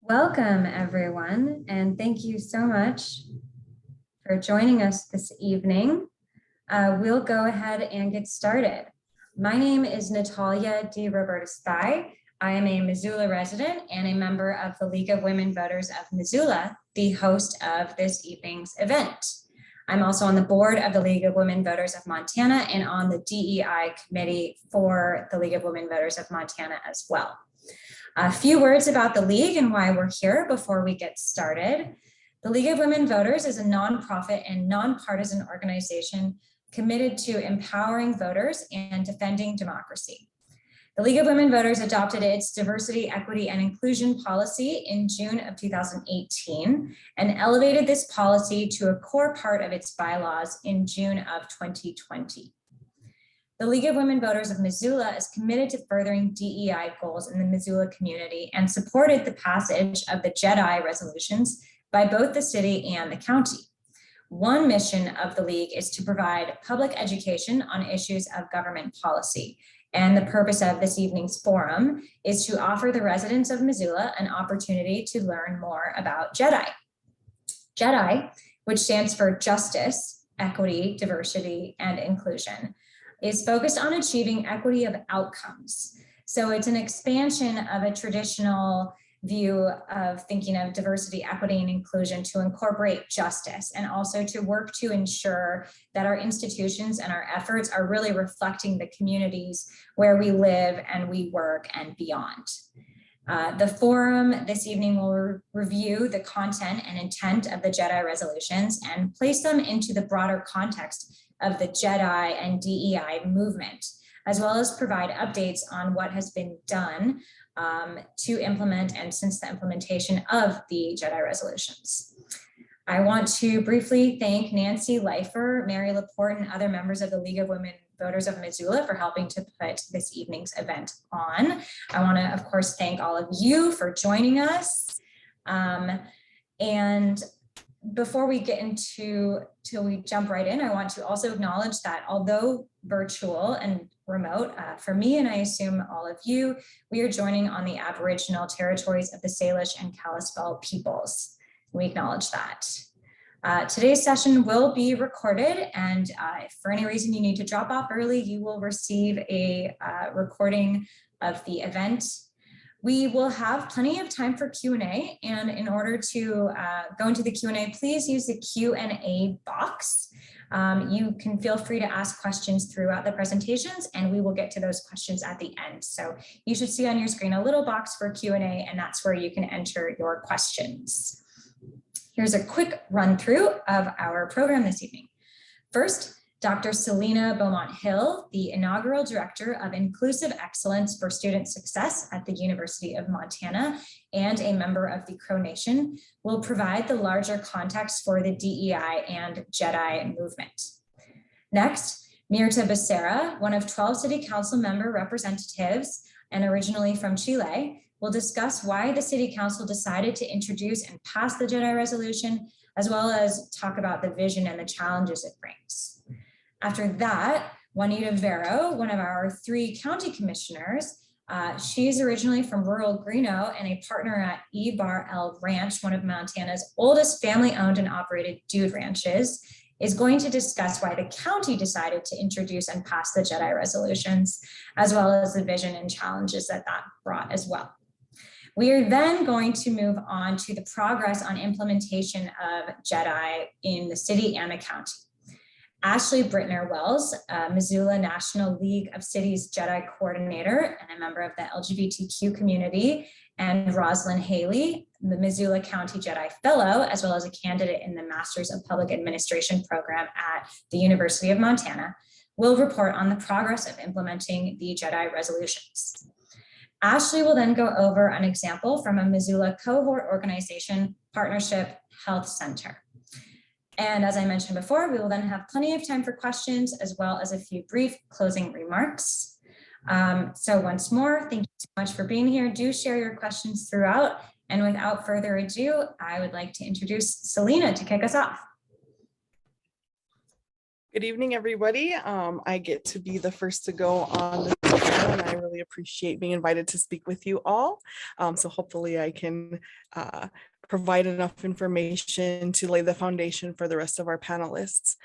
Welcome, everyone, and thank you so much for joining us this evening. We'll go ahead and get started. My name is Natalya DeRobertis-Theye. I am a Missoula resident and a member of the League of Women Voters of Missoula, the host of this evening's event. I'm also on the board of the League of Women Voters of Montana and on the DEI committee for the League of Women Voters of Montana as well. A few words about the League and why we're here before we get started. The League of Women Voters is a nonprofit and nonpartisan organization committed to empowering voters and defending democracy. The League of Women Voters adopted its diversity, equity, and inclusion policy in June of 2018 and elevated this policy to a core part of its bylaws in June of 2020. The League of Women Voters of Missoula is committed to furthering DEI goals in the Missoula community and supported the passage of the Jedi Resolutions by both the city and the county. One mission of the League is to provide public education on issues of government policy. And the purpose of this evening's forum is to offer the residents of Missoula an opportunity to learn more about Jedi. Jedi, which stands for Justice, Equity, Diversity, and Inclusion, is focused on achieving equity of outcomes. So it's an expansion of a traditional view of thinking of diversity, equity, and inclusion to incorporate justice and also to work to ensure that our institutions and our efforts are really reflecting the communities where we live and we work and beyond. The forum this evening will review the content and intent of the Jedi Resolutions and place them into the broader context of the Jedi and DEI movement, as well as provide updates on what has been done to implement and since the implementation of the Jedi Resolutions. I want to briefly thank Nancy Leifer, Mary Laporte, and other members of the League of Women Voters of Missoula for helping to put this evening's event on. I want to, of course, thank all of you for joining us. And before we get into, till we jump right in, I want to also acknowledge that although virtual and remote, for me, and I assume all of you, we are joining on the Aboriginal territories of the Salish and Kalispel peoples. We acknowledge that. Today's session will be recorded, and if for any reason you need to drop off early, you will receive a recording of the event. We will have plenty of time for Q&A, and in order to go into the Q&A, please use the Q&A box. You can feel free to ask questions throughout the presentations, and we will get to those questions at the end. So you should see on your screen a little box for Q&A, and that's where you can enter your questions. Here's a quick run through of our program this evening. First, Dr. Salena Beaumont-Hill, the inaugural Director of Inclusive Excellence for Student Success at the University of Montana and a member of the Crow Nation, will provide the larger context for the DEI and Jedi movement. Next, Mirtha Becerra, one of 12 City Council member representatives and originally from Chile, will discuss why the City Council decided to introduce and pass the Jedi Resolution, as well as talk about the vision and the challenges it brings. After that, Juanita Vero, one of our 3 county commissioners, she's originally from rural Greeno and a partner at E-Bar-L Ranch, one of Montana's oldest family-owned and operated dude ranches, is going to discuss why the county decided to introduce and pass the Jedi Resolutions, as well as the vision and challenges that brought as well. We are then going to move on to the progress on implementation of Jedi in the city and the county. Ashley Brittner-Wells, Missoula National League of Cities Jedi Coordinator and a member of the LGBTQ community, and Rozlyn Haley, the Missoula County Jedi Fellow, as well as a candidate in the Masters of Public Administration program at the University of Montana, will report on the progress of implementing the Jedi Resolutions. Ashley will then go over an example from a Missoula cohort organization, Partnership Health Center. And as I mentioned before, we will then have plenty of time for questions as well as a few brief closing remarks. So once more, thank you so much for being here. Do share your questions throughout. And without further ado, I would like to introduce Salena to kick us off. Good evening, everybody. I get to be the first to go on this panel, and I really appreciate being invited to speak with you all. So hopefully I can provide enough information to lay the foundation for the rest of our panelists.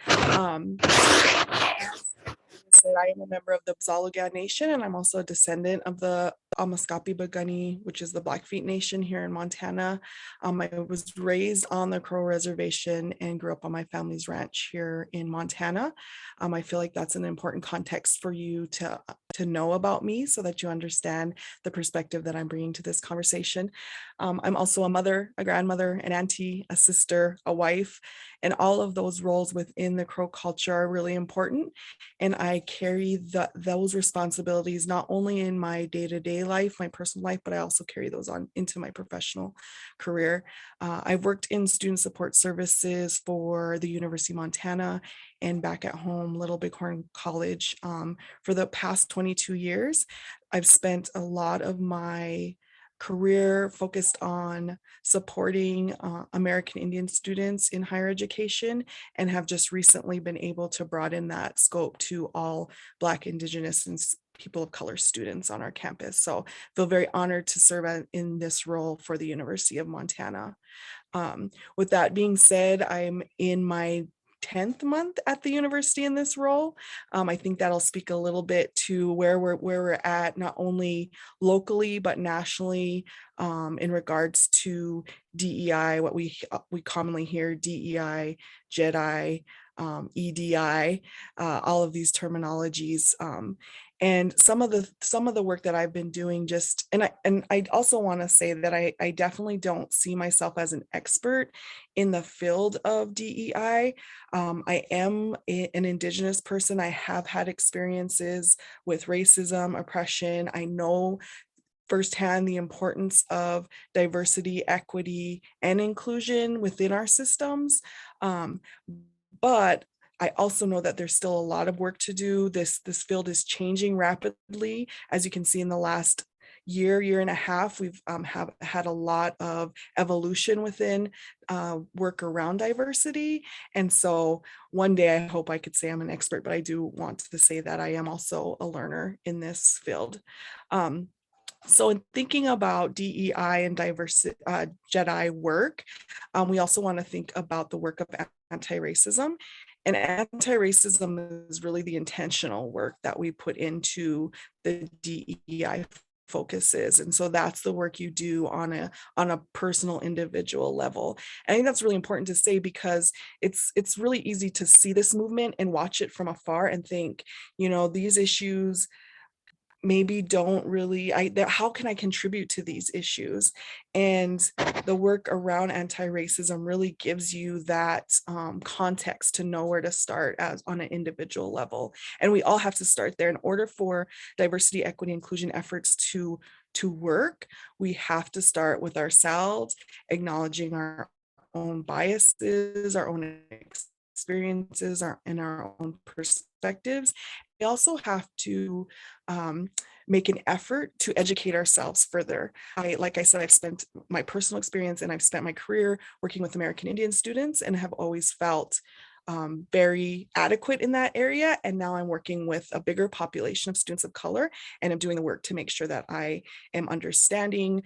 I am a member of the Bzalga Nation, and I'm also a descendant of the Amaskapi Bagani, which is the Blackfeet Nation here in Montana. I was raised on the Crow Reservation and grew up on my family's ranch here in Montana. I feel like that's an important context for you to know about me so that you understand the perspective that I'm bringing to this conversation. I'm also a mother, a grandmother, an auntie, a sister, a wife, and all of those roles within the Crow culture are really important. And I carry those responsibilities not only in my day-to-day life, my personal life, but I also carry those on into my professional career. I've worked in student support services for the University of Montana and back at home, Little Bighorn College, for the past 22 years. I've spent a lot of my career focused on supporting American Indian students in higher education, and have just recently been able to broaden that scope to all Black, Indigenous, and people of color students on our campus. So I feel very honored to serve in this role for the University of Montana. With that being said, I'm in my 10th month at the university in this role. I think that'll speak a little bit to where we're at, not only locally but nationally, in regards to DEI, what we commonly hear DEI, Jedi, EDI, all of these terminologies. And some of the work that I've been doing, just and I also want to say that I definitely don't see myself as an expert in the field of DEI. I am an Indigenous person. I have had experiences with racism, oppression. I know firsthand the importance of diversity, equity, and inclusion within our systems. But I also know that there's still a lot of work to do. This field is changing rapidly. As you can see in the last year and a half, we've have had a lot of evolution within work around diversity. And so one day I hope I could say I'm an expert, but I do want to say that I am also a learner in this field. So in thinking about DEI and diversity, Jedi work, we also want to think about the work of anti-racism. And anti-racism is really the intentional work that we put into the DEI focuses. And so that's the work you do on a personal individual level. And I think that's really important to say, because it's really easy to see this movement and watch it from afar and think, these issues maybe don't really, how can I contribute to these issues? And the work around anti-racism really gives you that context to know where to start as on an individual level. And we all have to start there. In order for diversity, equity, inclusion efforts to work, we have to start with ourselves, acknowledging our own biases, our own experiences, and our own perspectives. We also have to make an effort to educate ourselves further. Like I said, I've spent my personal experience and I've spent my career working with American Indian students and have always felt very adequate in that area. And now I'm working with a bigger population of students of color, and I'm doing the work to make sure that I am understanding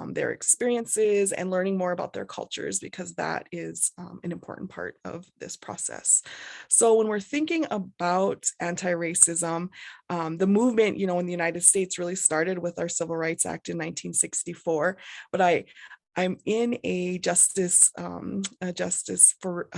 their experiences and learning more about their cultures, because that is an important part of this process. So when we're thinking about anti-racism, the movement, in the United States really started with our Civil Rights Act in 1964, but I'm in a justice for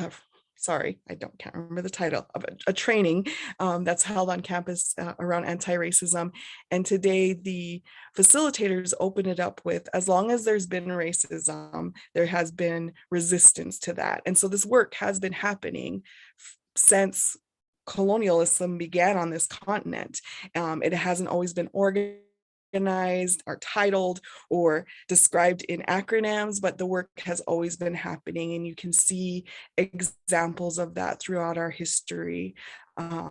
sorry, can't remember the title of a training that's held on campus around anti-racism. And today the facilitators open it up with, as long as there's been racism, there has been resistance to that. And so this work has been happening since colonialism began on this continent. It hasn't always been organized or titled or described in acronyms, but the work has always been happening, and you can see examples of that throughout our history. I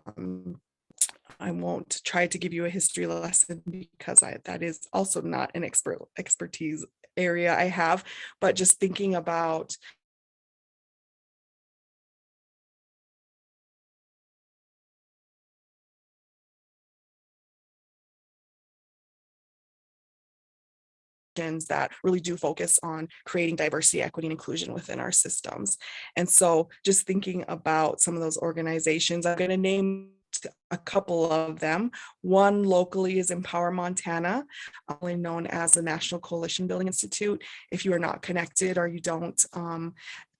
won't try to give you a history lesson, because that is also not an expertise area I have, but just thinking about that really do focus on creating diversity, equity, and inclusion within our systems. And so just thinking about some of those organizations, I'm going to name a couple of them. One locally is Empower Montana, only known as the National Coalition Building Institute. If you are not connected or you don't,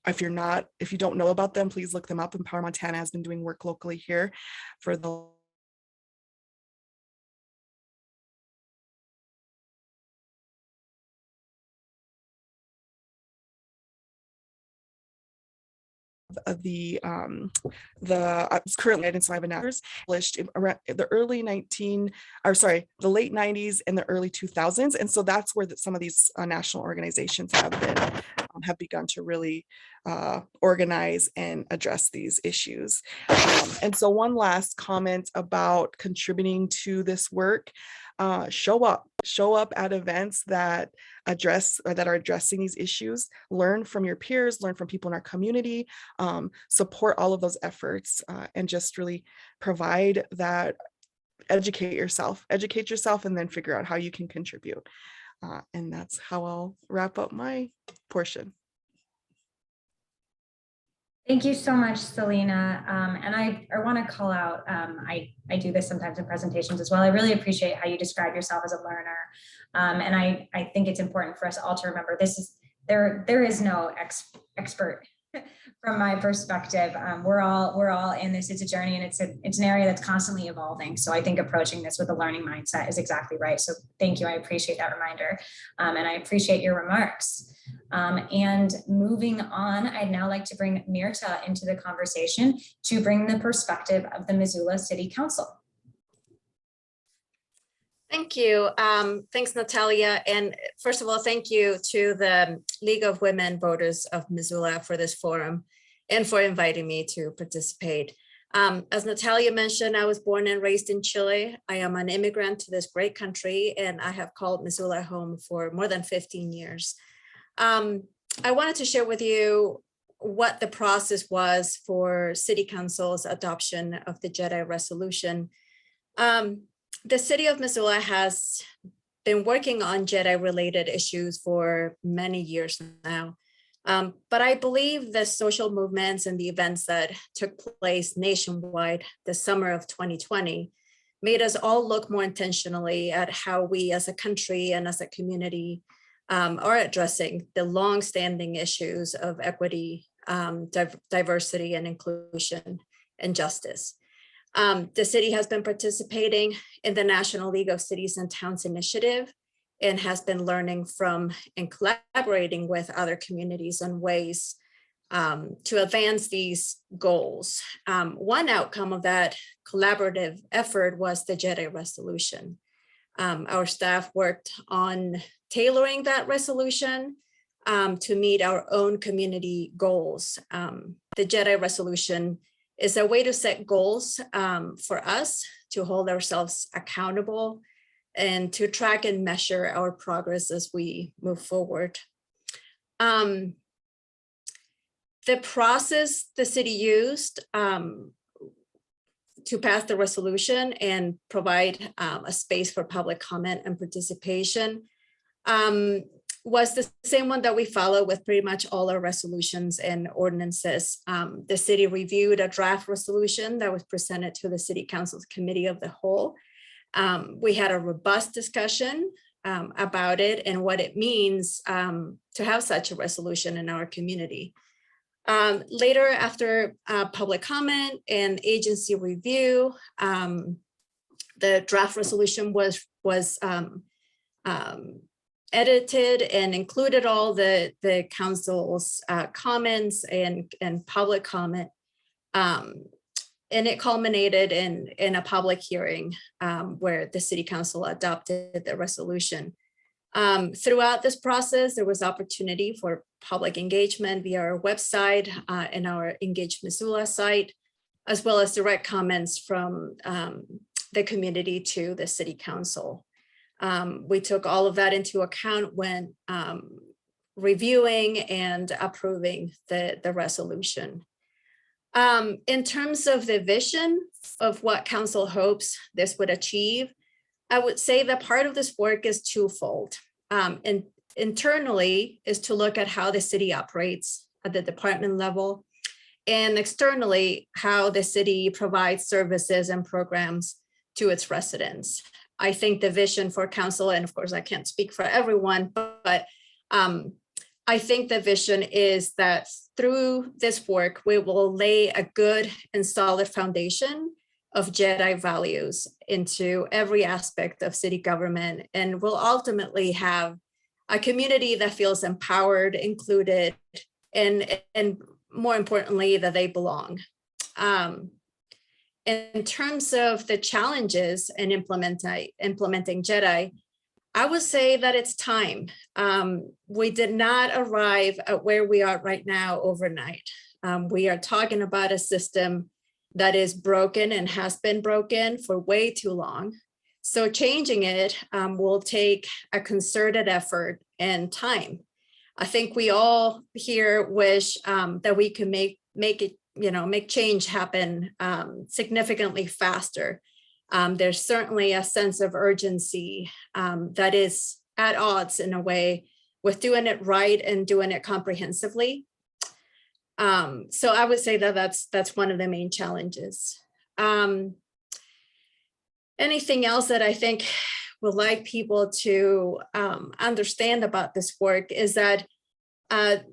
if you don't know about them, please look them up. Empower Montana has been doing work locally here for the it's currently in established in around the late 90s and the early 2000s, and so that's where some of these national organizations have begun to really organize and address these issues. And so one last comment about contributing to this work. Show up at events that are addressing these issues, learn from your peers, learn from people in our community, support all of those efforts, and just really provide that, educate yourself and then figure out how you can contribute. And that's how I'll wrap up my portion. Thank you so much, Salena. And I want to call out, I do this sometimes in presentations as well. I really appreciate how you describe yourself as a learner. And I think it's important for us all to remember there is no expert from my perspective. We're all in this. It's a journey, and it's an area that's constantly evolving. So I think approaching this with a learning mindset is exactly right. So thank you. I appreciate that reminder. And I appreciate your remarks. And moving on, I'd now like to bring Mirtha into the conversation to bring the perspective of the Missoula City Council. Thank you. Thanks, Natalya. And first of all, thank you to the League of Women Voters of Missoula for this forum and for inviting me to participate. As Natalya mentioned, I was born and raised in Chile. I am an immigrant to this great country, and I have called Missoula home for more than 15 years. I wanted to share with you what the process was for City Council's adoption of the Jedi Resolution. The city of Missoula has been working on Jedi-related issues for many years now. But I believe the social movements and the events that took place nationwide the summer of 2020 made us all look more intentionally at how we as a country and as a community are addressing the long-standing issues of equity, diversity and inclusion and justice. The city has been participating in the National League of Cities and Towns initiative and has been learning from and collaborating with other communities on ways to advance these goals. One outcome of that collaborative effort was the Jedi Resolution. Our staff worked on tailoring that resolution to meet our own community goals. The Jedi Resolution is a way to set goals for us to hold ourselves accountable and to track and measure our progress as we move forward. The process the city used to pass the resolution and provide a space for public comment and participation was the same one that we follow with pretty much all our resolutions and ordinances. The city reviewed a draft resolution that was presented to the City Council's Committee of the Whole. We had a robust discussion about it and what it means to have such a resolution in our community. Later, after public comment and agency review, the draft resolution was edited and included all the council's comments and public comment. And it culminated in a public hearing where the City Council adopted the resolution. Throughout this process, there was opportunity for public engagement via our website and our Engage Missoula site, as well as direct comments from the community to the City Council. We took all of that into account when reviewing and approving the resolution. In terms of the vision of what Council hopes this would achieve, I would say that part of this work is twofold. And internally is to look at how the city operates at the department level, and externally, how the city provides services and programs to its residents. I think the vision for council, and of course I can't speak for everyone, but I think the vision is that through this work, we will lay a good and solid foundation of Jedi values into every aspect of city government, and will ultimately have a community that feels empowered, included, and more importantly, that they belong. In terms of the challenges in implementing Jedi, I would say that it's time. We did not arrive at where we are right now overnight. We are talking about a system that is broken and has been broken for way too long. So changing it will take a concerted effort and time. I think we all here wish that we could make change happen significantly faster. There's certainly a sense of urgency that is at odds in a way with doing it right and doing it comprehensively. So I would say that that's one of the main challenges. Anything else that I think would like people to understand about this work is that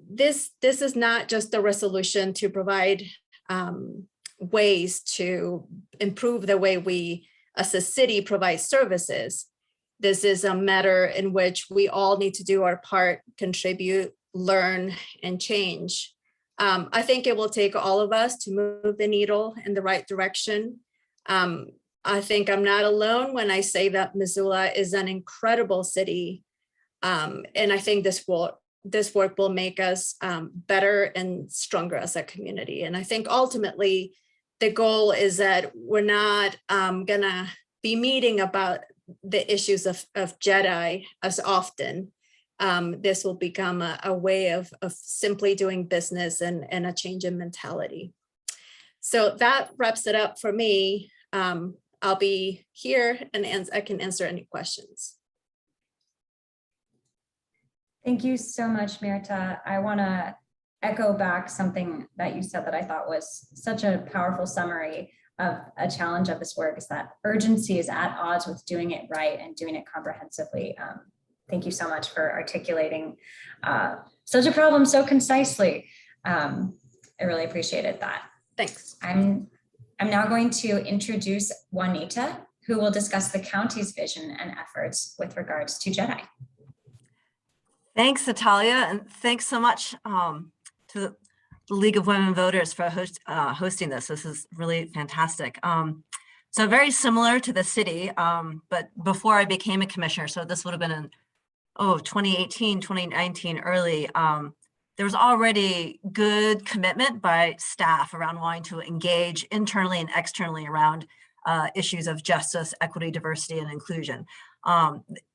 this is not just a resolution to provide ways to improve the way we as a city provide services. This is a matter in which we all need to do our part, contribute, learn, and change. I think it will take all of us to move the needle in the right direction. I think I'm not alone when I say that Missoula is an incredible city. And I think this work will make us better and stronger as a community. And I think ultimately the goal is that we're not gonna be meeting about the issues of Jedi as often. This will become a way of simply doing business and a change in mentality. So that wraps it up for me. I'll be here and I can answer any questions. Thank you so much, Mirtha. I want to echo back something that you said that I thought was such a powerful summary of a challenge of this work, is that urgency is at odds with doing it right and doing it comprehensively. Thank you so much for articulating such a problem so concisely. I really appreciated that. Thanks. I'm now going to introduce Juanita, who will discuss the county's vision and efforts with regards to Jedi. Thanks, Natalya, and thanks so much to the League of Women Voters for hosting this. This is really fantastic. So very similar to the city, but before I became a commissioner, so this would have been in 2018, 2019 early, there was already good commitment by staff around wanting to engage internally and externally around issues of justice, equity, diversity, and inclusion.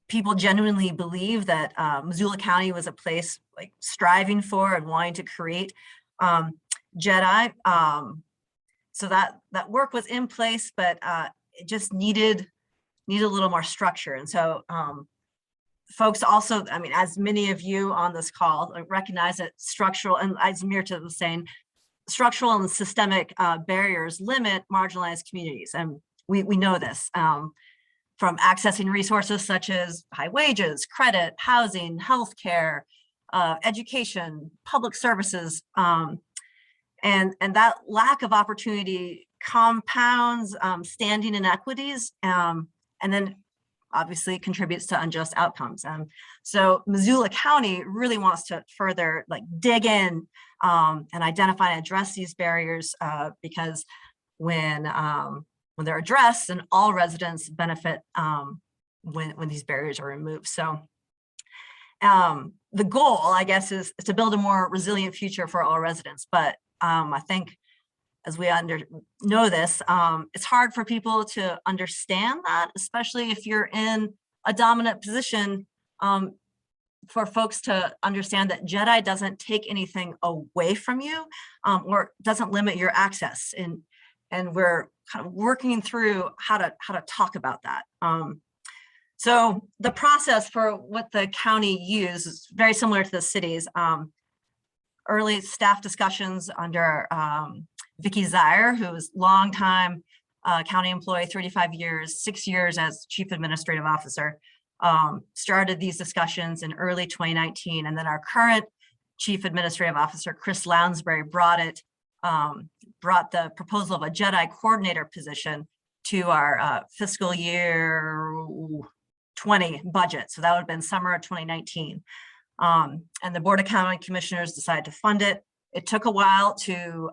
People genuinely believe that Missoula County was a place like striving for and wanting to create Jedi. So that work was in place, but it just needed a little more structure. And so folks also, I mean, as many of you on this call recognize that structural, and as Mirtha was saying, structural and systemic barriers limit marginalized communities. And we know this from accessing resources such as high wages, credit, housing, healthcare, education, public services. And that lack of opportunity compounds standing inequities and then obviously contributes to unjust outcomes. So Missoula County really wants to further dig in and identify and address these barriers because when they're addressed, then all residents benefit when these barriers are removed. So the goal, I guess, is to build a more resilient future for all residents. But I think as we know this, it's hard for people to understand that, especially if you're in a dominant position, for folks to understand that Jedi doesn't take anything away from you or doesn't limit your access. And we're kind of working through how to talk about that. So the process for what the county used is very similar to the cities. Early staff discussions under Vicki Zier, who was longtime county employee, 35 years, 6 years as chief administrative officer, started these discussions in early 2019. And then our current chief administrative officer, Chris Lounsbury, brought the proposal of a Jedi coordinator position to our fiscal year 20 budget. So that would have been summer of 2019. And the Board of County Commissioners decided to fund it. It took a while to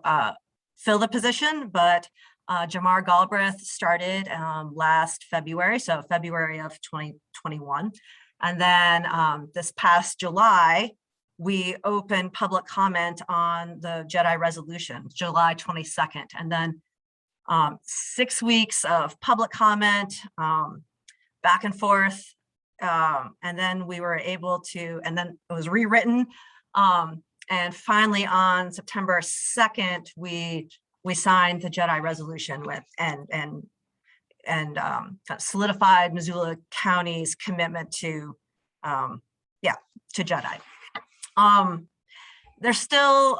fill the position, but Jamar Galbraith started last February, so February of 2021. And then this past July, we opened public comment on the Jedi Resolution, July 22nd. And then 6 weeks of public comment, back and forth. And then we were able to, and then it was rewritten. And finally on September 2nd, we signed the Jedi Resolution with and solidified Missoula County's commitment to Jedi. There's still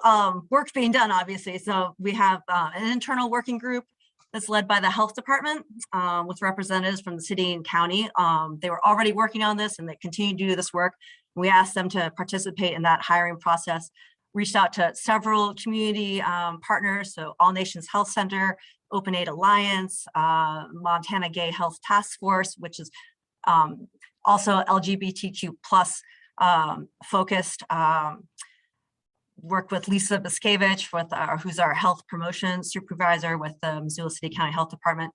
work being done, obviously. So we have an internal working group that's led by the health department with representatives from the city and county. They were already working on this and they continue to do this work. We asked them to participate in that hiring process, reached out to several community partners, so All Nations Health Center, Open Aid Alliance, Montana Gay Health Task Force, which is also LGBTQ plus focused. Worked with Lisa Biskevich, who's our health promotion supervisor with the Missoula City County Health Department.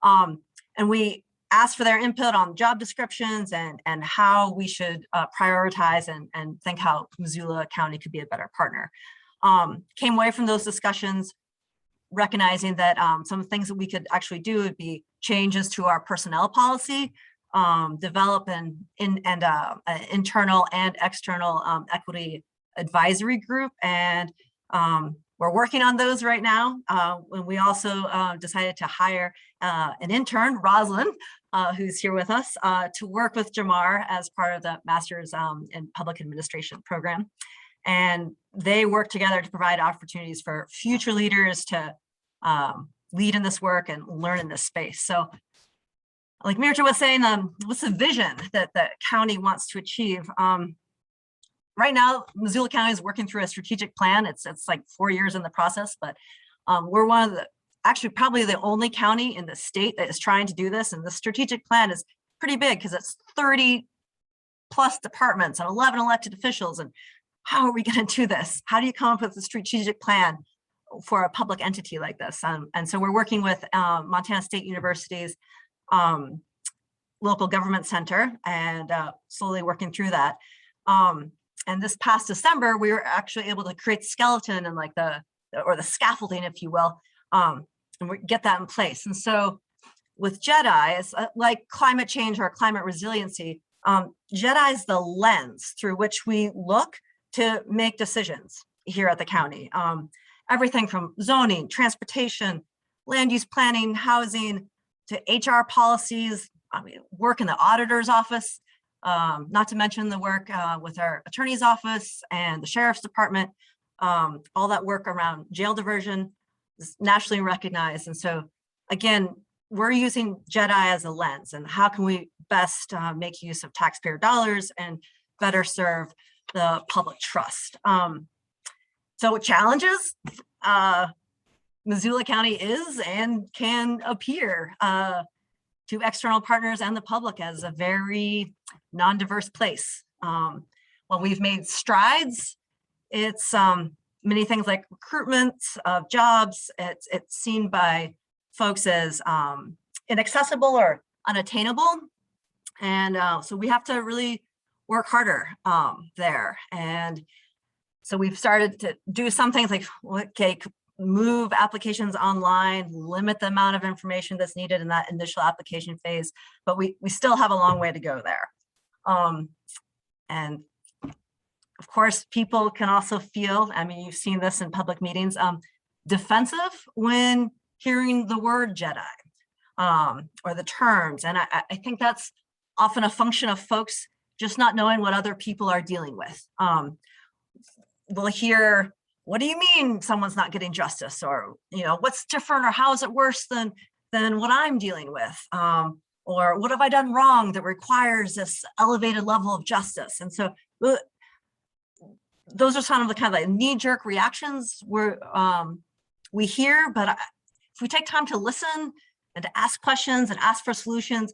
And we asked for their input on job descriptions and how we should prioritize and think how Missoula County could be a better partner. Came away from those discussions recognizing that some things that we could actually do would be changes to our personnel policy, develop an internal and external equity advisory group, and we're working on those right now. And we also decided to hire an intern, Rozlyn, who's here with us, to work with Jamar as part of the Master's in Public Administration program. And they work together to provide opportunities for future leaders to lead in this work and learn in this space. So like Mirtha was saying, what's the vision that the county wants to achieve? Right now, Missoula County is working through a strategic plan. It's like 4 years in the process, but we're one of the, actually probably the only county in the state that is trying to do this. And the strategic plan is pretty big because it's 30 plus departments and 11 elected officials. And how are we going to do this? How do you come up with a strategic plan for a public entity like this? And so we're working with Montana State University's local government center and slowly working through that. And this past December, we were actually able to create the skeleton and like the scaffolding, if you will, and we get that in place. And so with Jedi, it's like climate change or climate resiliency, Jedi is the lens through which we look to make decisions here at the county. Everything from zoning, transportation, land use planning, housing, to HR policies, work in the auditor's office, not to mention the work with our attorney's office and the sheriff's department. All that work around jail diversion is nationally recognized. And so again, we're using Jedi as a lens, and how can we best make use of taxpayer dollars and better serve the public trust. So challenges, Missoula County is and can appear to external partners and the public as a very non-diverse place. While we've made strides, it's many things like recruitment of jobs, it's seen by folks as inaccessible or unattainable. And so we have to really work harder there. And so we've started to do some things like, okay, move applications online, limit the amount of information that's needed in that initial application phase, but we still have a long way to go there. And of course, people can also feel, you've seen this in public meetings, defensive when hearing the word Jedi or the terms. And I think that's often a function of folks just not knowing what other people are dealing with. We'll hear, what do you mean someone's not getting justice? Or, what's different, or how is it worse than what I'm dealing with? Or what have I done wrong that requires this elevated level of justice? And so those are some of the kind of like knee-jerk reactions we hear, but if we take time to listen and to ask questions and ask for solutions,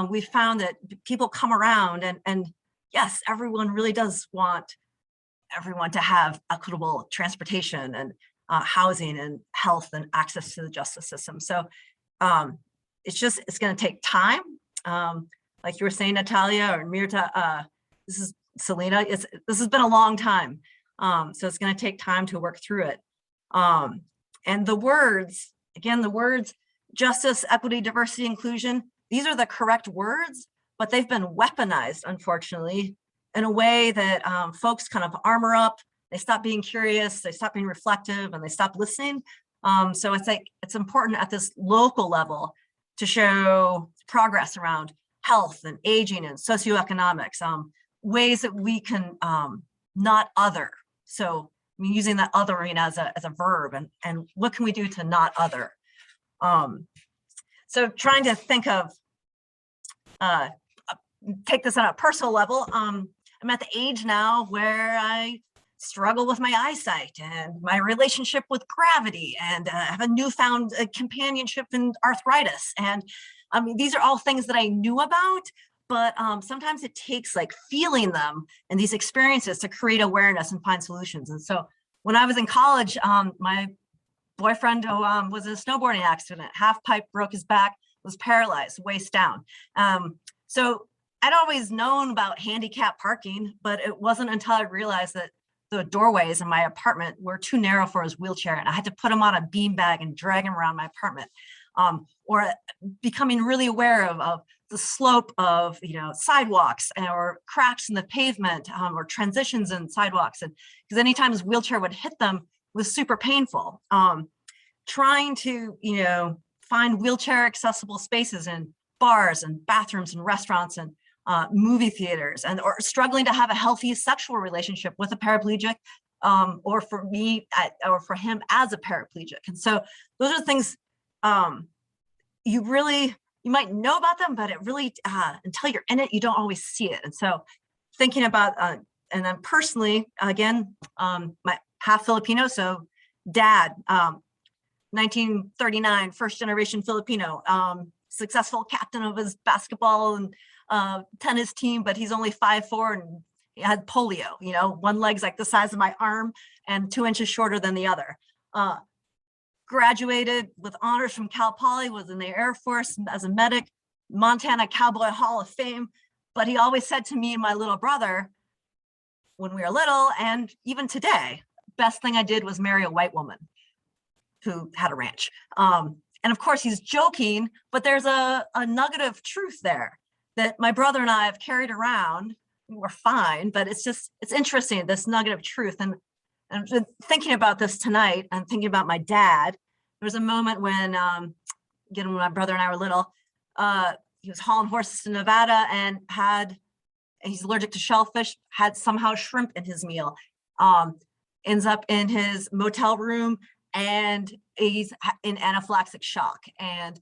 we found that people come around, and yes, everyone really does want everyone to have equitable transportation and housing and health and access to the justice system. So it's going to take time. Like you were saying, Natalya or Mirtha, this is Salena. This has been a long time. So it's going to take time to work through it. And the words, again, justice, equity, diversity, inclusion, these are the correct words, but they've been weaponized, unfortunately, in a way that folks kind of armor up. They stop being curious, they stop being reflective, and they stop listening. So I think it's important at this local level to show progress around health and aging and socioeconomics, ways that we can not other. So I mean, using that othering as a verb, and what can we do to not other? So trying to think of, take this on a personal level. I'm at the age now where I struggle with my eyesight and my relationship with gravity, and have a newfound companionship in arthritis. And I mean, these are all things that I knew about, but sometimes it takes like feeling them and these experiences to create awareness and find solutions. And so when I was in college, my boyfriend was in a snowboarding accident, half pipe, broke his back, was paralyzed, waist down. So I'd always known about handicap parking, but it wasn't until I realized that the doorways in my apartment were too narrow for his wheelchair, and I had to put him on a beanbag and drag him around my apartment. Or becoming really aware of the slope of sidewalks or cracks in the pavement, or transitions in sidewalks, and because anytime his wheelchair would hit them was super painful. Trying to find wheelchair accessible spaces in bars and bathrooms and restaurants and movie theaters, or struggling to have a healthy sexual relationship with a paraplegic, or for me, or for him as a paraplegic. And so those are things you might know about them, but it really, until you're in it, you don't always see it. And so thinking about, and then personally, again, my half Filipino, so dad, 1939, first generation Filipino, successful captain of his basketball and tennis team, but he's only 5'4" and he had polio, one leg's like the size of my arm and 2 inches shorter than the other. Graduated with honors from Cal Poly, was in the Air Force as a medic, Montana Cowboy Hall of Fame. But he always said to me and my little brother when we were little, and even today, best thing I did was marry a white woman who had a ranch. And of course he's joking, but there's a nugget of truth there that my brother and I have carried around. We're fine, but it's interesting, this nugget of truth. And thinking about this tonight and thinking about my dad, there was a moment when, again, when my brother and I were little, he was hauling horses to Nevada and he's allergic to shellfish, had somehow shrimp in his meal, ends up in his motel room, and he's in anaphylactic shock. And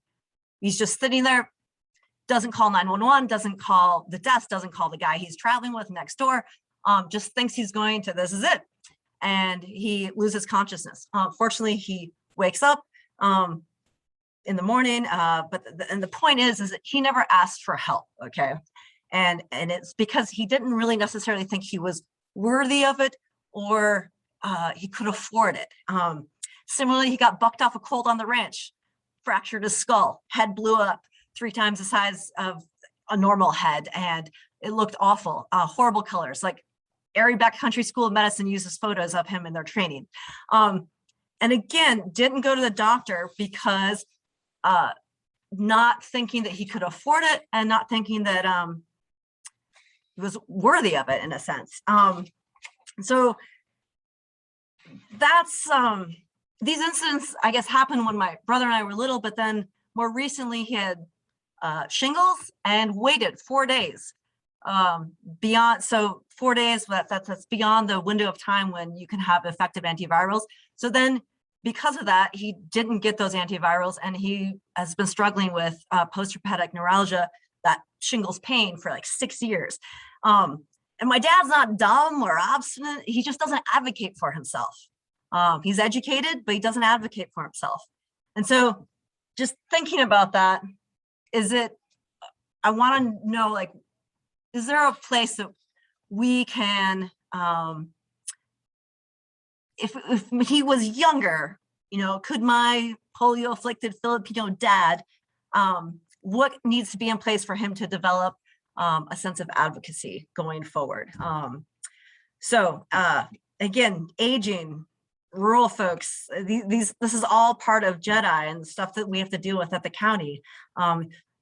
he's just sitting there, doesn't call 911, doesn't call the desk, doesn't call the guy he's traveling with next door, just thinks he's going to, this is it. And he loses consciousness. Fortunately, he wakes up in the morning, but the point is that he never asked for help, okay? And it's because he didn't really necessarily think he was worthy of it, or he could afford it. Similarly, he got bucked off a colt on the ranch, fractured his skull, head blew up 3 times the size of a normal head, and it looked awful, horrible colors, like Erie Backcountry School of Medicine uses photos of him in their training. And again, didn't go to the doctor because not thinking that he could afford it, and not thinking that he was worthy of it in a sense. So that's, these incidents, I guess, happened when my brother and I were little, but then more recently he had shingles and waited 4 days. Beyond, so 4 days, that's beyond the window of time when you can have effective antivirals. So then because of that, he didn't get those antivirals, and he has been struggling with post-herpetic neuralgia, that shingles pain, for like 6 years. And my dad's not dumb or obstinate. He just doesn't advocate for himself. He's educated, but he doesn't advocate for himself. And so just thinking about that, I want to know, like, is there a place that we can, if he was younger, you know, could my polio afflicted Filipino dad, what needs to be in place for him to develop a sense of advocacy going forward? Again, aging, rural folks, this is all part of Jedi and the stuff that we have to deal with at the county.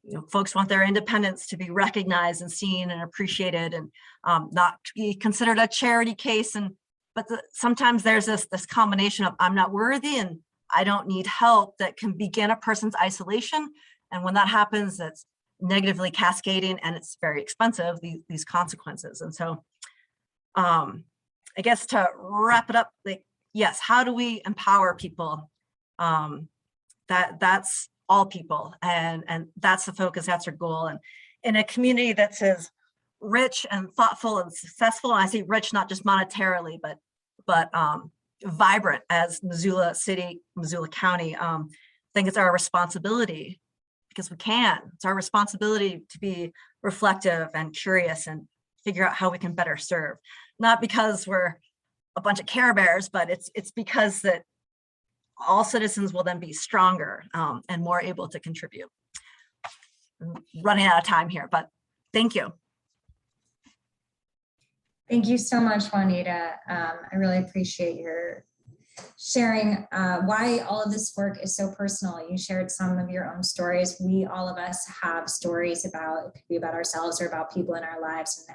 You know, folks want their independence to be recognized and seen and appreciated, and not be considered a charity case. But sometimes there's this combination of I'm not worthy and I don't need help that can begin a person's isolation. And when that happens, that's negatively cascading, and it's very expensive, these consequences. And so I guess to wrap it up, like, yes, how do we empower people? That's all people, and that's the focus, that's our goal. And in a community that's as rich and thoughtful and successful, and I say rich not just monetarily, but vibrant as Missoula City, Missoula County, I think it's our responsibility, because we can. It's our responsibility to be reflective and curious and figure out how we can better serve. Not because we're a bunch of Care Bears, but it's because that all citizens will then be stronger and more able to contribute. I'm running out of time here, but thank you. Thank you so much, Juanita. I really appreciate your sharing why all of this work is so personal. You shared some of your own stories. All of us have stories about, it could be about ourselves or about people in our lives.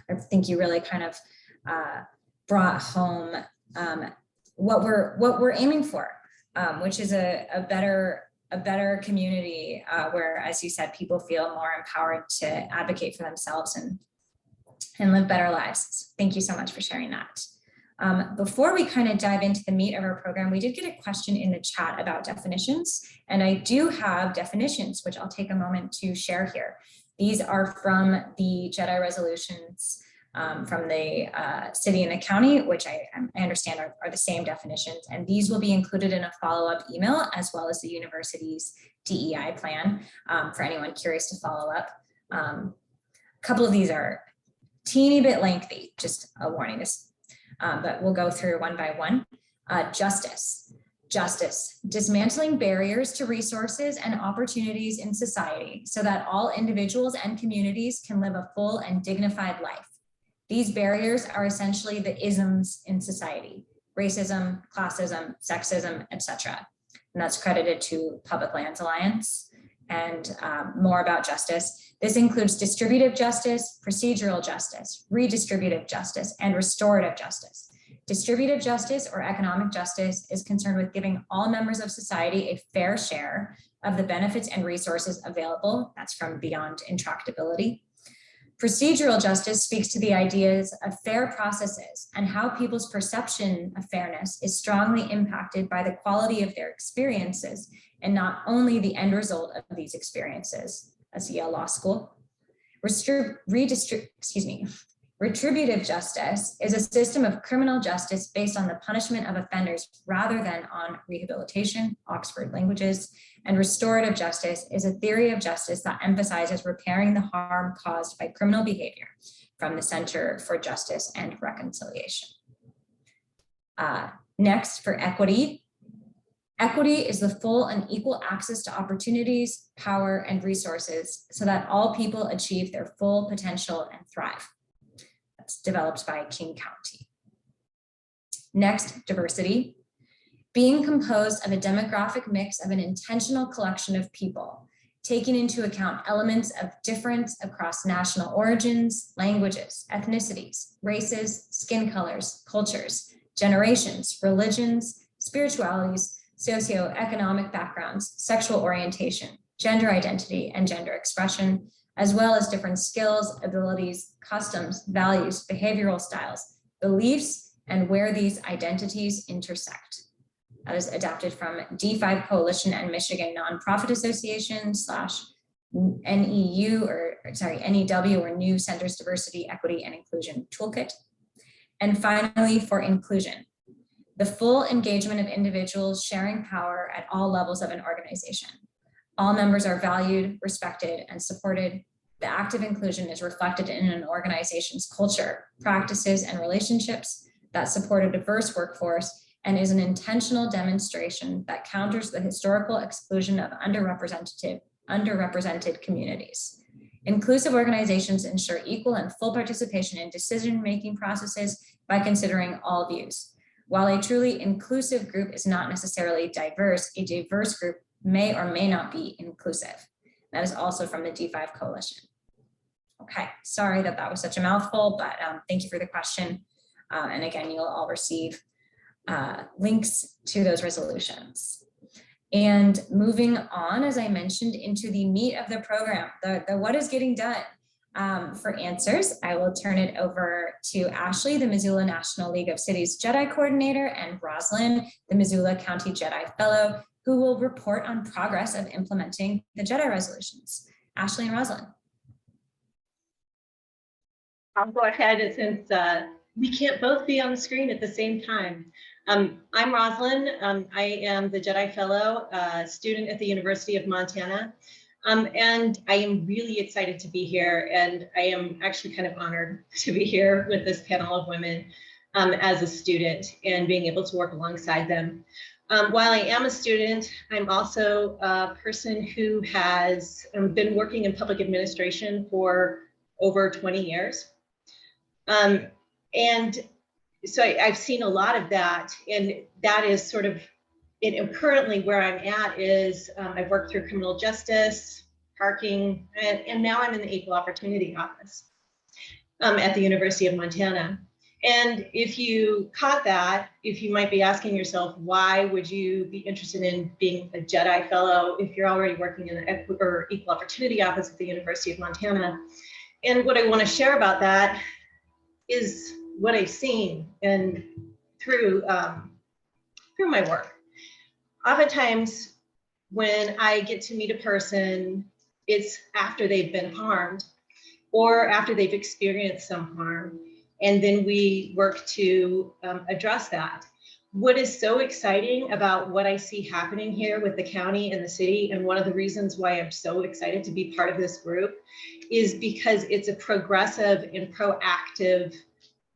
And I think you really kind of brought home what we're aiming for, which is a better community where, as you said, people feel more empowered to advocate for themselves and live better lives. Thank you so much for sharing that. Before we kind of dive into the meat of our program, we did get a question in the chat about definitions, and I do have definitions, which I'll take a moment to share here. These are from the Jedi Resolutions from the city and the county, which I understand are the same definitions, and these will be included in a follow-up email, as well as the university's DEI plan for anyone curious to follow up. A couple of these are teeny bit lengthy, just a warning, but we'll go through one by one. Justice, dismantling barriers to resources and opportunities in society so that all individuals and communities can live a full and dignified life. These barriers are essentially the isms in society: racism, classism, sexism, etc. And that's credited to Public Lands Alliance. And more about justice. This includes distributive justice, procedural justice, redistributive justice, and restorative justice. Distributive justice, or economic justice, is concerned with giving all members of society a fair share of the benefits and resources available. That's from Beyond Intractability. Procedural justice speaks to the ideas of fair processes and how people's perception of fairness is strongly impacted by the quality of their experiences and not only the end result of these experiences. That's Yale Law School. Retributive justice is a system of criminal justice based on the punishment of offenders rather than on rehabilitation, Oxford Languages. And restorative justice is a theory of justice that emphasizes repairing the harm caused by criminal behavior, from the Center for Justice and Reconciliation. Next, for equity. Equity is the full and equal access to opportunities, power, and resources so that all people achieve their full potential and thrive. That's developed by King County. Next, diversity. Being composed of a demographic mix of an intentional collection of people, taking into account elements of difference across national origins, languages, ethnicities, races, skin colors, cultures, generations, religions, spiritualities, socioeconomic backgrounds, sexual orientation, gender identity, and gender expression, as well as different skills, abilities, customs, values, behavioral styles, beliefs, and where these identities intersect. That is adapted from D5 Coalition and Michigan Nonprofit Association / NEW or New Centers Diversity, Equity, and Inclusion Toolkit. And finally, for inclusion, the full engagement of individuals sharing power at all levels of an organization. All members are valued, respected, and supported. The active inclusion is reflected in an organization's culture, practices, and relationships that support a diverse workforce and is an intentional demonstration that counters the historical exclusion of underrepresented communities. Inclusive organizations ensure equal and full participation in decision-making processes by considering all views. While a truly inclusive group is not necessarily diverse, a diverse group may or may not be inclusive. That is also from the D5 Coalition. Okay, sorry that was such a mouthful, but thank you for the question. And again, you'll all receive links to those resolutions. And moving on, as I mentioned, into the meat of the program, the what is getting done. For answers, I will turn it over to Ashley, the Missoula National League of Cities Jedi Coordinator, and Rozlyn, the Missoula County Jedi Fellow, who will report on progress of implementing the Jedi Resolutions. Ashley and Rozlyn. I'll go ahead since we can't both be on the screen at the same time. I'm Rozlyn. I am the Jedi Fellow student at the University of Montana. And I am really excited to be here. And I am actually kind of honored to be here with this panel of women as a student and being able to work alongside them. While I am a student, I'm also a person who has been working in public administration for over 20 years. And so I've seen a lot of that, and that is sort of, and currently where I'm at is I've worked through criminal justice, parking, and now I'm in the Equal Opportunity Office at the University of Montana. And if you caught that, if you might be asking yourself, why would you be interested in being a Jedi Fellow if you're already working in the Equal Opportunity Office at the University of Montana? And what I want to share about that is what I've seen and through my work. Oftentimes, when I get to meet a person, it's after they've been harmed or after they've experienced some harm, and then we work to address that. What is so exciting about what I see happening here with the county and the city, and one of the reasons why I'm so excited to be part of this group, is because it's a progressive and proactive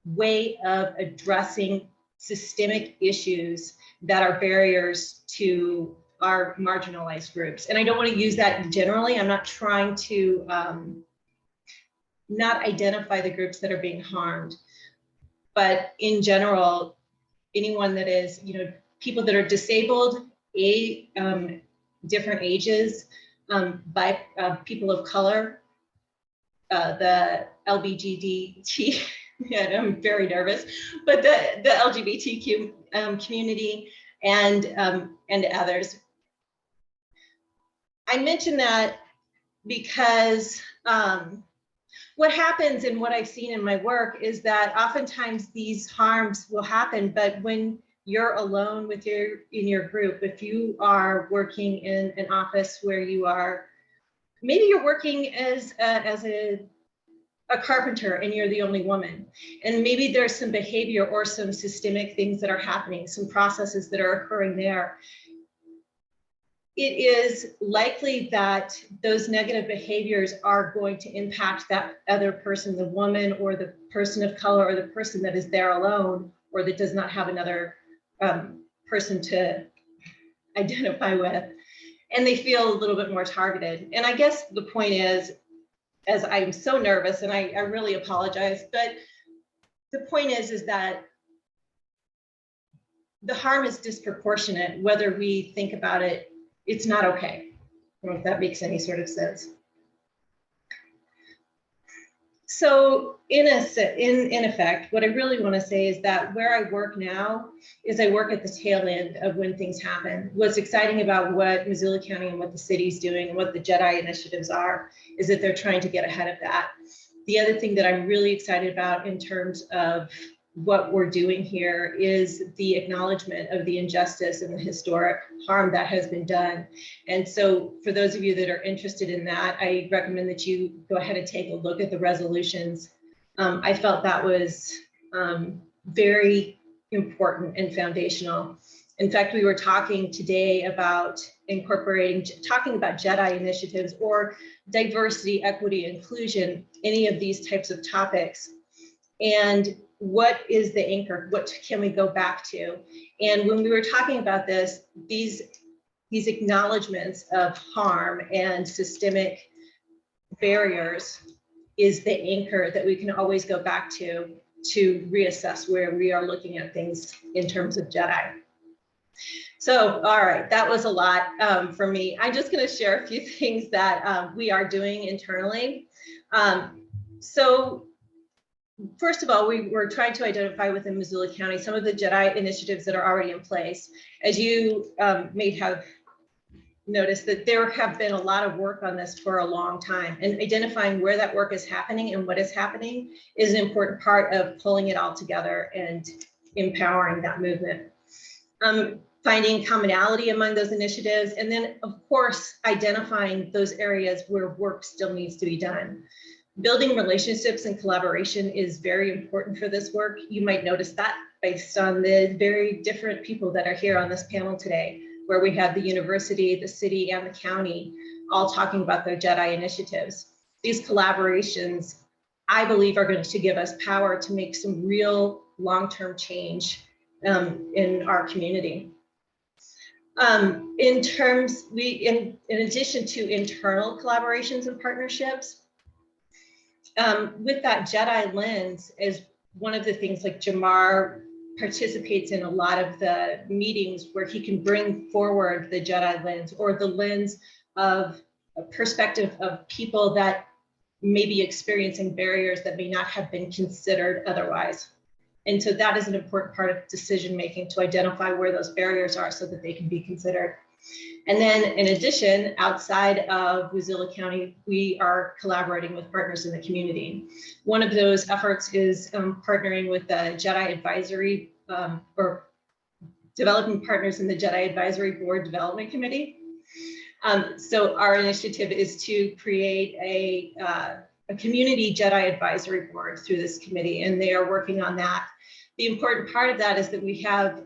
way of addressing systemic issues that are barriers to our marginalized groups. And I don't want to use that generally. I'm not trying to not identify the groups that are being harmed, but in general, anyone that is, people that are disabled, different ages, by people of color, the LGBTQ, yeah, I'm very nervous, but the LGBTQ community and others. I mention that because what happens and what I've seen in my work is that oftentimes these harms will happen, but when you're alone with in your group, if you are working in an office where you are, maybe you're working as a carpenter and you're the only woman, and maybe there's some behavior or some systemic things that are happening, some processes that are occurring there, it is likely that those negative behaviors are going to impact that other person, the woman or the person of color or the person that is there alone or that does not have another person to identify with, and they feel a little bit more targeted. And I guess the point is, as I'm so nervous, and I really apologize, but the point is that the harm is disproportionate, whether we think about it. It's not okay. I don't know if that makes any sort of sense. So in effect, what I really want to say is that where I work now is I work at the tail end of when things happen. What's exciting about what Missoula County and what the city's doing and what the Jedi initiatives are is that they're trying to get ahead of that. The other thing that I'm really excited about in terms of what we're doing here is the acknowledgement of the injustice and the historic harm that has been done. And so for those of you that are interested in that, I recommend that you go ahead and take a look at the resolutions. I felt that was very important and foundational. In fact, we were talking today about talking about Jedi initiatives or diversity, equity, inclusion, any of these types of topics. And what is the anchor? What can we go back to? And when we were talking about this, these acknowledgements of harm and systemic barriers is the anchor that we can always go back to reassess where we are looking at things in terms of Jedi. So, all right, that was a lot for me. I'm just going to share a few things that we are doing internally. So first of all, we were trying to identify within Missoula County some of the Jedi initiatives that are already in place. As you may have noticed, that there have been a lot of work on this for a long time, and identifying where that work is happening and what is happening is an important part of pulling it all together and empowering that movement. Finding commonality among those initiatives, and then of course, identifying those areas where work still needs to be done. Building relationships and collaboration is very important for this work. You might notice that based on the very different people that are here on this panel today, where we have the university, the city, and the county all talking about their Jedi initiatives. These collaborations, I believe, are going to give us power to make some real long-term change in our community. In addition to internal collaborations and partnerships, with that Jedi lens is one of the things, like Jamar participates in a lot of the meetings where he can bring forward the Jedi lens, or the lens of a perspective of people that may be experiencing barriers that may not have been considered otherwise. And so that is an important part of decision making, to identify where those barriers are so that they can be considered. And then in addition, outside of Missoula County, we are collaborating with partners in the community. One of those efforts is partnering with the Jedi Advisory, or developing partners in the Jedi Advisory Board Development Committee. So our initiative is to create a community Jedi Advisory Board through this committee, and they are working on that. The important part of that is that we have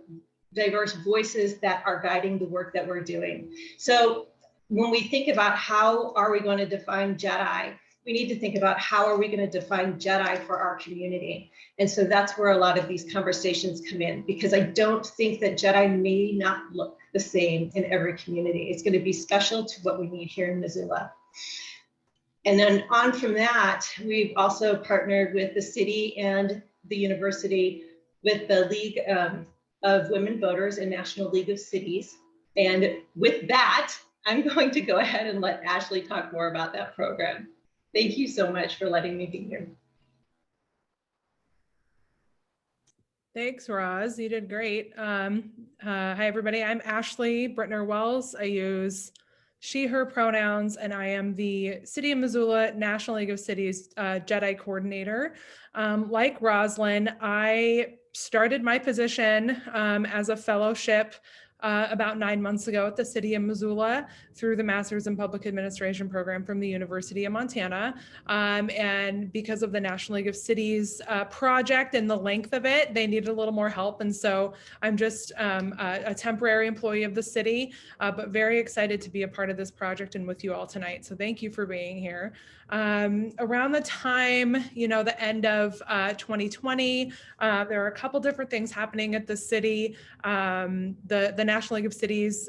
diverse voices that are guiding the work that we're doing. So when we think about how are we going to define Jedi, we need to think about how are we going to define Jedi for our community. And so that's where a lot of these conversations come in, because I don't think that Jedi may not look the same in every community. It's going to be special to what we need here in Missoula. And then on from that, we've also partnered with the city and the university with the League of Women Voters and National League of Cities. And with that, I'm going to go ahead and let Ashley talk more about that program. Thank you so much for letting me be here. Thanks, Roz. You did great. Hi, everybody. I'm Ashley Brittner-Wells. I use she, her pronouns, and I am the City of Missoula National League of Cities Jedi Coordinator. Like Rozlyn, I started my position as a fellowship about 9 months ago at the City of Missoula through the Master's in Public Administration program from the University of Montana. And because of the National League of Cities project and the length of it, they needed a little more help. And so I'm just a temporary employee of the city, but very excited to be a part of this project and with you all tonight. So thank you for being here. Around the time, the end of 2020, there are a couple different things happening at the city. The National League of Cities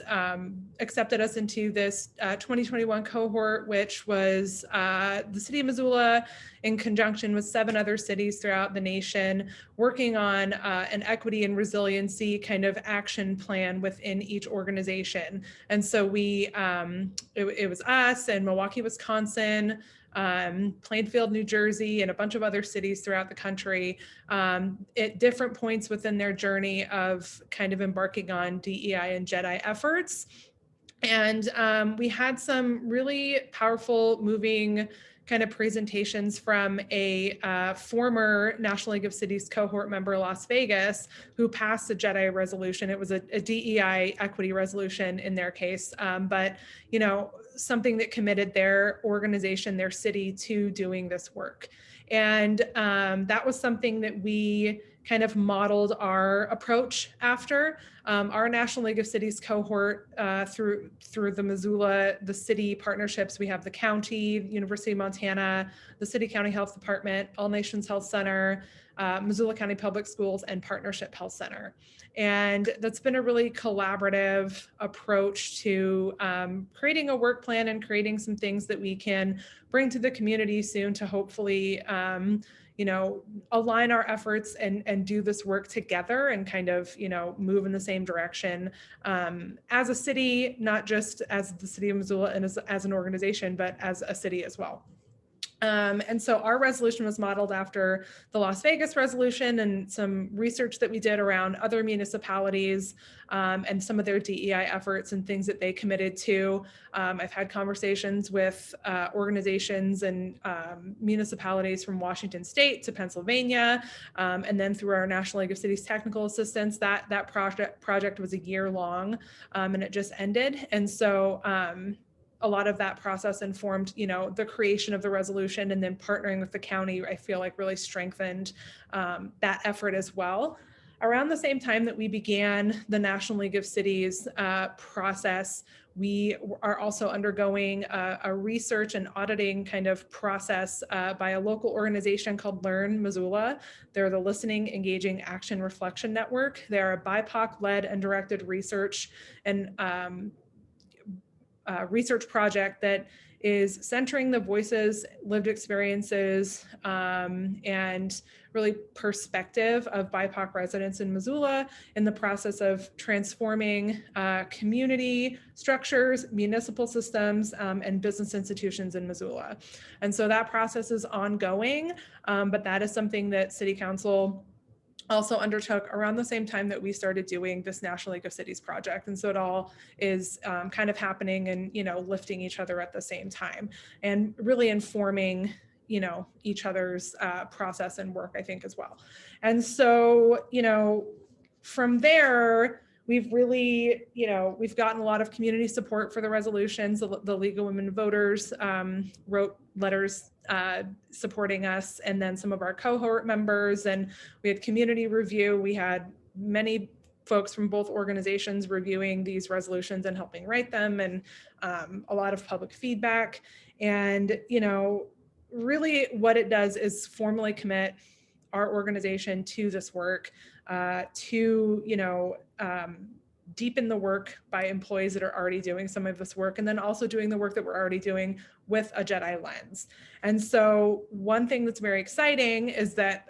accepted us into this 2021 cohort, which was the City of Missoula in conjunction with 7 other cities throughout the nation, working on an equity and resiliency kind of action plan within each organization. And so it was us and Milwaukee, Wisconsin, Plainfield, New Jersey, and a bunch of other cities throughout the country at different points within their journey of kind of embarking on DEI and Jedi efforts. And we had some really powerful, moving kind of presentations from a former National League of Cities cohort member, Las Vegas, who passed the Jedi Resolution. It was a DEI equity resolution in their case, but something that committed their organization, their city, to doing this work. And that was something that we kind of modeled our approach after. Our National League of Cities cohort through the Missoula, the city partnerships, we have the county, University of Montana, the City County Health Department, All Nations Health Center, Missoula County Public Schools, and Partnership Health Center. And that's been a really collaborative approach to creating a work plan and creating some things that we can bring to the community soon to hopefully align our efforts and do this work together and kind of, move in the same direction as a city, not just as the city of Missoula and as an organization, but as a city as well. And so our resolution was modeled after the Las Vegas resolution and some research that we did around other municipalities and some of their DEI efforts and things that they committed to. I've had conversations with organizations and municipalities from Washington State to Pennsylvania, and then through our National League of Cities technical assistance. That project was a year long, and it just ended. And so a lot of that process informed, the creation of the resolution, and then partnering with the county, I feel like really strengthened that effort as well. Around the same time that we began the National League of Cities process, we are also undergoing a research and auditing kind of process by a local organization called Learn Missoula. They're the Listening, Engaging, Action, Reflection Network. They're a BIPOC-led and directed research and research project that is centering the voices, lived experiences, and really perspective of BIPOC residents in Missoula in the process of transforming community structures, municipal systems, and business institutions in Missoula. And so that process is ongoing, but that is something that City Council also undertook around the same time that we started doing this National League of Cities project. And so it all is kind of happening and, lifting each other at the same time and really informing, each other's process and work, I think, as well. And so, from there, we've really, we've gotten a lot of community support for the resolutions. The League of Women Voters wrote letters supporting us, and then some of our cohort members, and we had community review. We had many folks from both organizations reviewing these resolutions and helping write them, and a lot of public feedback. And, really what it does is formally commit our organization to this work, to, deepen the work by employees that are already doing some of this work, and then also doing the work that we're already doing with a Jedi lens. And so one thing that's very exciting is that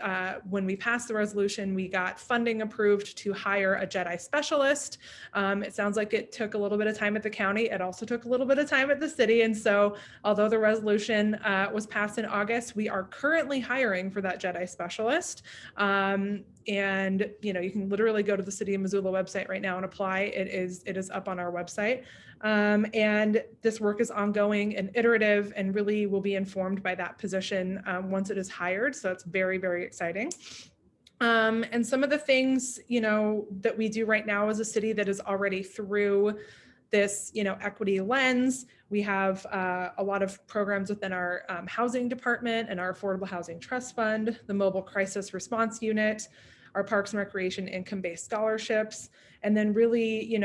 when we passed the resolution, we got funding approved to hire a Jedi specialist. It sounds like it took a little bit of time at the county. It also took a little bit of time at the city. And so although the resolution was passed in August, we are currently hiring for that Jedi specialist. And, you can literally go to the City of Missoula website right now and apply. It is up on our website. And this work is ongoing and iterative and really will be informed by that position once it is hired. So it's very, very exciting. And some of the things, that we do right now as a city that is already through this, equity lens. We have a lot of programs within our housing department and our Affordable Housing Trust Fund, the Mobile Crisis Response Unit, our Parks and Recreation income-based scholarships, and then really,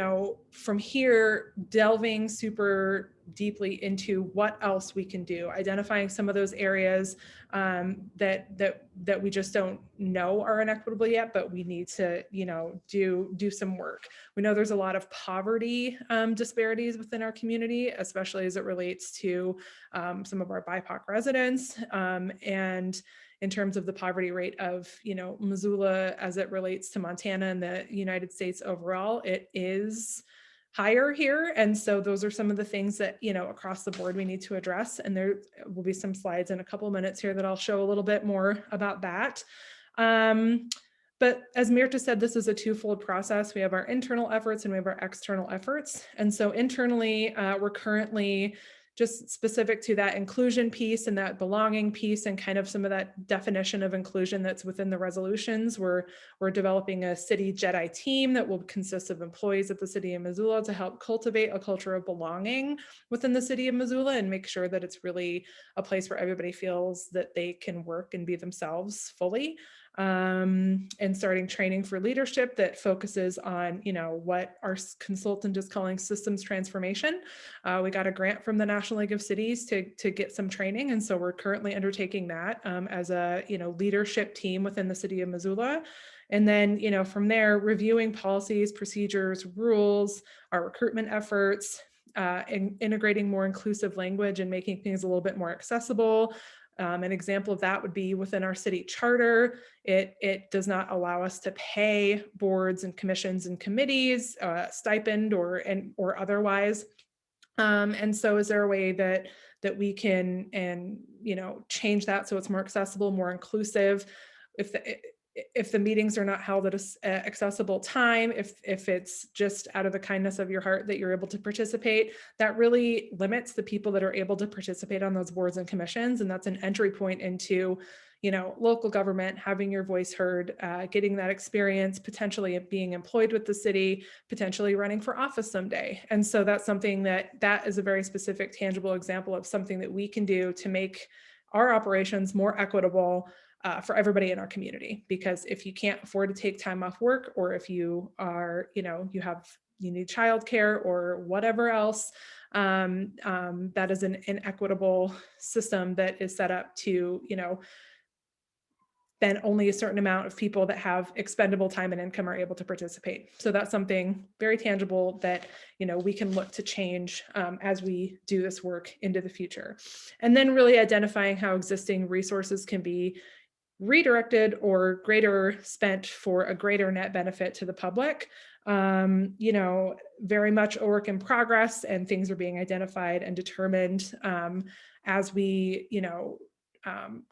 from here, delving super deeply into what else we can do, identifying some of those areas that we just don't know are inequitable yet, but we need to, do some work. We know there's a lot of poverty disparities within our community, especially as it relates to some of our BIPOC residents, and in terms of the poverty rate of, Missoula as it relates to Montana and the United States overall, it is higher here. And so those are some of the things that, across the board we need to address. And there will be some slides in a couple of minutes here that I'll show a little bit more about that. But as Mirtha said, this is a twofold process. We have our internal efforts and we have our external efforts. And so internally, we're currently just specific to that inclusion piece and that belonging piece and kind of some of that definition of inclusion that's within the resolutions. We're developing a city Jedi team that will consist of employees at the city of Missoula to help cultivate a culture of belonging within the city of Missoula and make sure that it's really a place where everybody feels that they can work and be themselves fully. And starting training for leadership that focuses on, what our consultant is calling systems transformation. We got a grant from the National League of Cities to get some training. And so we're currently undertaking that as a, leadership team within the city of Missoula. And then, from there, reviewing policies, procedures, rules, our recruitment efforts, integrating more inclusive language and making things a little bit more accessible. An example of that would be within our city charter. It does not allow us to pay boards and commissions and committees, stipend or otherwise. And so is there a way that we can change that so it's more accessible, more inclusive? If the meetings are not held at an accessible time, if it's just out of the kindness of your heart that you're able to participate, that really limits the people that are able to participate on those boards and commissions. And that's an entry point into, local government, having your voice heard, getting that experience, potentially being employed with the city, potentially running for office someday. And so that's something that is a very specific, tangible example of something that we can do to make our operations more equitable for everybody in our community. Because if you can't afford to take time off work, or if you are, you need childcare or whatever else, that is an inequitable system that is set up to, then only a certain amount of people that have expendable time and income are able to participate. So that's something very tangible that, we can look to change as we do this work into the future. And then really identifying how existing resources can be redirected or greater spent for a greater net benefit to the public. Very much a work in progress, and things are being identified and determined as we,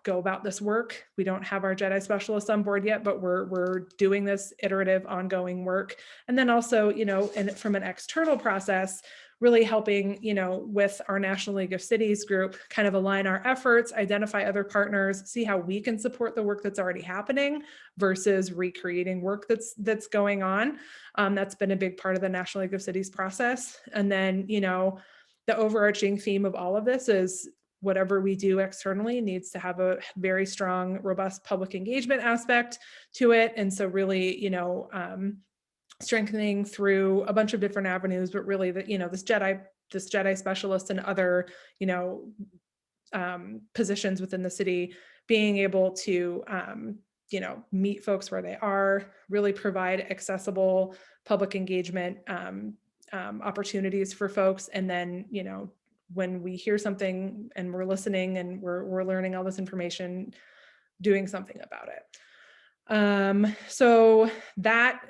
go about this work. We don't have our Jedi specialists on board yet, but we're doing this iterative, ongoing work. And then also, and from an external process, really helping, with our National League of Cities group, kind of align our efforts, identify other partners, see how we can support the work that's already happening versus recreating work that's going on. That's been a big part of the National League of Cities process. And then, the overarching theme of all of this is whatever we do externally needs to have a very strong, robust public engagement aspect to it. And so really, strengthening through a bunch of different avenues, but really that, this Jedi specialist and other, positions within the city, being able to, meet folks where they are, really provide accessible public engagement opportunities for folks. And then, when we hear something and we're listening and we're learning all this information, doing something about it. So that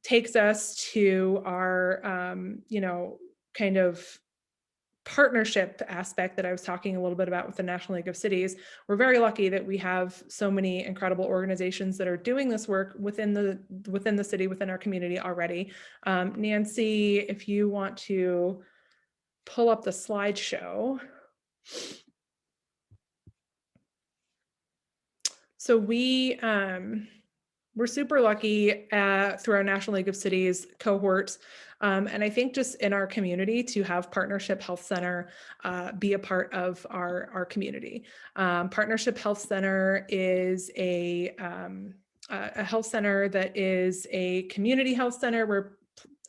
takes us to our, kind of partnership aspect that I was talking a little bit about with the National League of Cities. We're very lucky that we have so many incredible organizations that are doing this work within the city, within our community already. Nancy, if you want to pull up the slideshow. So we're super lucky through our National League of Cities cohort. And I think just in our community to have Partnership Health Center be a part of our community. Partnership Health Center is a health center that is a community health center where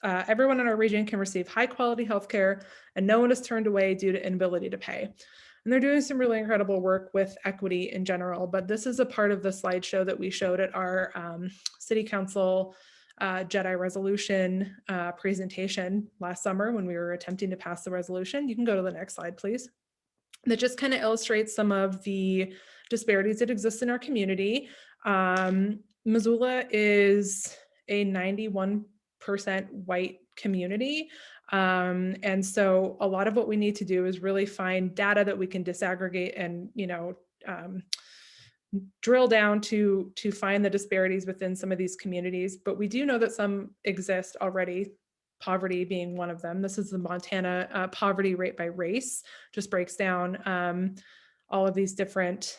everyone in our region can receive high quality healthcare and no one is turned away due to inability to pay. And they're doing some really incredible work with equity in general, but this is a part of the slideshow that we showed at our City Council Jedi Resolution presentation last summer when we were attempting to pass the resolution. You can go to the next slide, please. That just kind of illustrates some of the disparities that exist in our community. Missoula is a 91% 6% white community. And so a lot of what we need to do is really find data that we can disaggregate and, drill down to find the disparities within some of these communities. But we do know that some exist already, poverty being one of them. This is the Montana poverty rate by race, just breaks down all of these different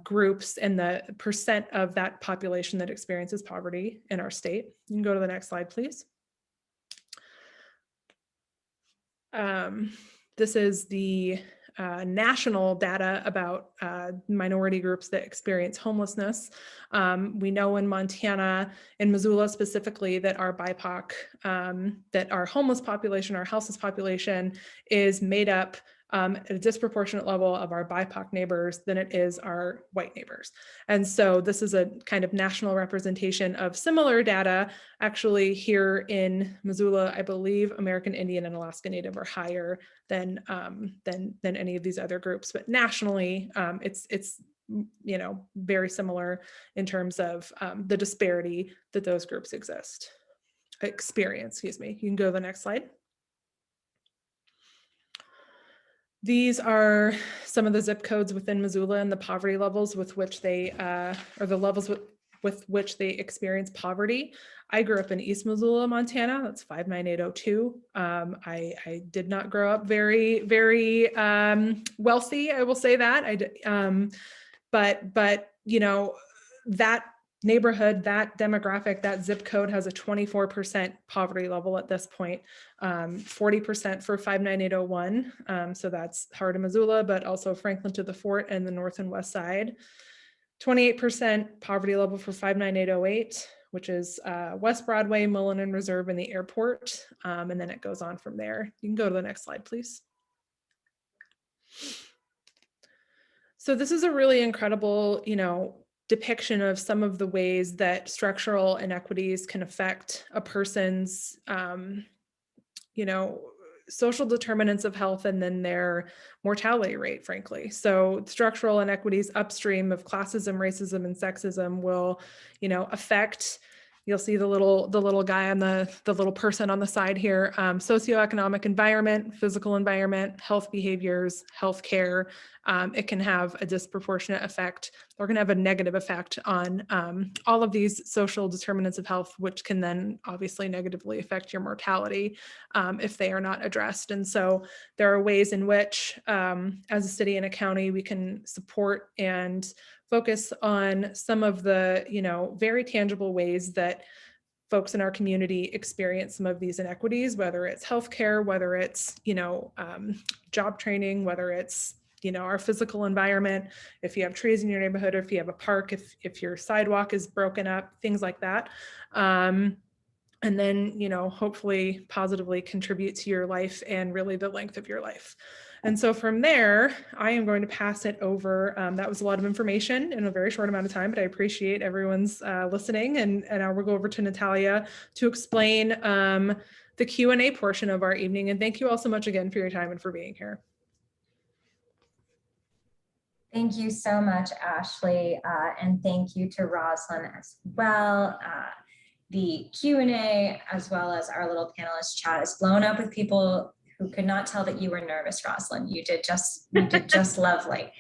groups and the percent of that population that experiences poverty in our state. You can go to the next slide, please. This is the national data about minority groups that experience homelessness. We know in Montana, in Missoula specifically, that our BIPOC, that our homeless population, our houseless population is made up at a disproportionate level of our BIPOC neighbors than it is our white neighbors. And so this is a kind of national representation of similar data. Actually, here in Missoula, I believe American Indian and Alaska Native are higher than any of these other groups. But nationally, it's very similar in terms of the disparity that those groups experience. Excuse me. You can go to the next slide. These are some of the zip codes within Missoula and the poverty levels with which they, or the levels with which they experience poverty. I grew up in East Missoula, Montana. That's 59802. I did not grow up very, very wealthy. I will say that. But that neighborhood, that demographic, that zip code has a 24% poverty level at this point, 40% for 59801. So that's Heart of Missoula, but also Franklin to the Fort and the north and west side. 28% poverty level for 59808, which is West Broadway, Mullen and Reserve, and the airport. And then it goes on from there. You can go to the next slide, please. So this is a really incredible, depiction of some of the ways that structural inequities can affect a person's, social determinants of health and then their mortality rate, frankly. So structural inequities upstream of classism, racism, and sexism will, affect, you'll see the little guy on the little person on the side here, socioeconomic environment, physical environment, health behaviors, healthcare. It can have a disproportionate effect or can have a negative effect on all of these social determinants of health, which can then obviously negatively affect your mortality if they are not addressed. And so there are ways in which, as a city and a county, we can support and focus on some of the, very tangible ways that folks in our community experience some of these inequities, whether it's healthcare, whether it's, job training, whether it's, our physical environment, if you have trees in your neighborhood, or if you have a park, if your sidewalk is broken up, things like that. And then, hopefully positively contribute to your life and really the length of your life. And so from there, I am going to pass it over. That was a lot of information in a very short amount of time, but I appreciate everyone's listening. And I will go over to Natalya to explain the Q&A portion of our evening. And thank you all so much again for your time and for being here. Thank you so much, Ashley. And thank you to Rozlyn as well. The Q&A, as well as our little panelist chat, is blown up with people who could not tell that you were nervous, Rozlyn. You did just lovely.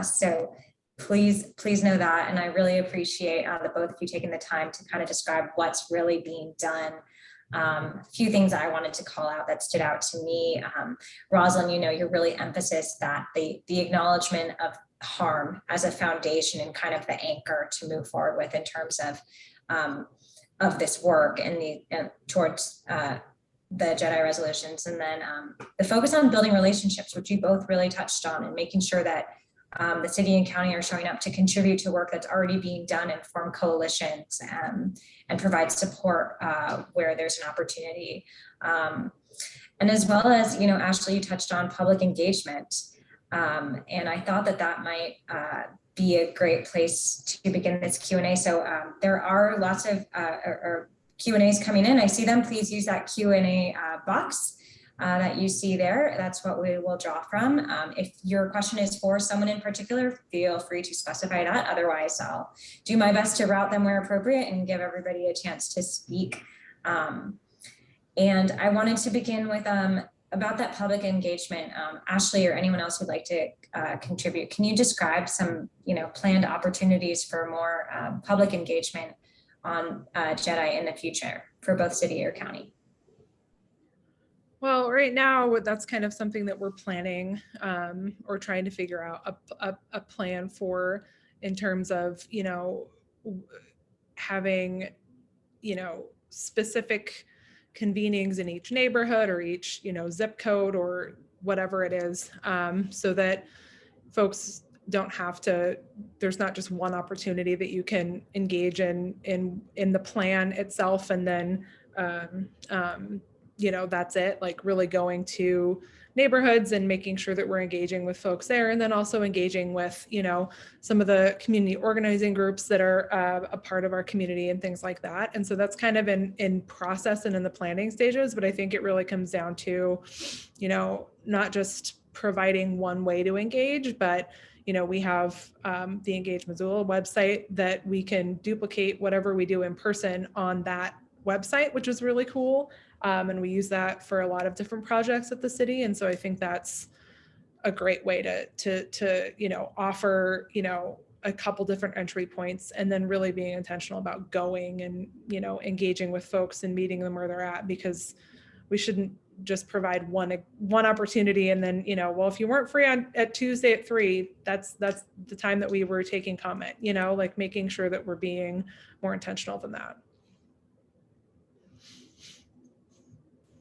So please know that. And I really appreciate the both of you taking the time to kind of describe what's really being done. A few things I wanted to call out that stood out to me. Rozlyn, your really emphasis that the acknowledgement of harm as a foundation and kind of the anchor to move forward with in terms of this work and towards the Jedi Resolutions, and then the focus on building relationships, which you both really touched on, and making sure that the city and county are showing up to contribute to work that's already being done and form coalitions and provide support where there's an opportunity. And as well as, Ashley, you touched on public engagement. And I thought that might be a great place to begin this Q&A. So there are lots of Q&As coming in. I see them. Please use that Q&A box that you see there. That's what we will draw from. If your question is for someone in particular, feel free to specify that. Otherwise, I'll do my best to route them where appropriate and give everybody a chance to speak. And I wanted to begin with about that public engagement. Ashley or anyone else who'd like to contribute, can you describe some planned opportunities for more public engagement on Jedi in the future for both city or county? Well, right now, that's kind of something that we're planning or trying to figure out a plan for, in terms of, having, specific convenings in each neighborhood or each, zip code or whatever it is, so that folks don't have to, there's not just one opportunity that you can engage in the plan itself. And then, that's it, like really going to neighborhoods and making sure that we're engaging with folks there. And then also engaging with, some of the community organizing groups that are a part of our community and things like that. And so that's kind of in process and in the planning stages, but I think it really comes down to, not just providing one way to engage, but we have the Engage Missoula website that we can duplicate whatever we do in person on that website, which is really cool. And we use that for a lot of different projects at the city. And so I think that's a great way to offer, a couple different entry points, and then really being intentional about going and, engaging with folks and meeting them where they're at, because we shouldn't just provide one opportunity and then, well, if you weren't free at Tuesday at 3, that's the time that we were taking comment, like making sure that we're being more intentional than that.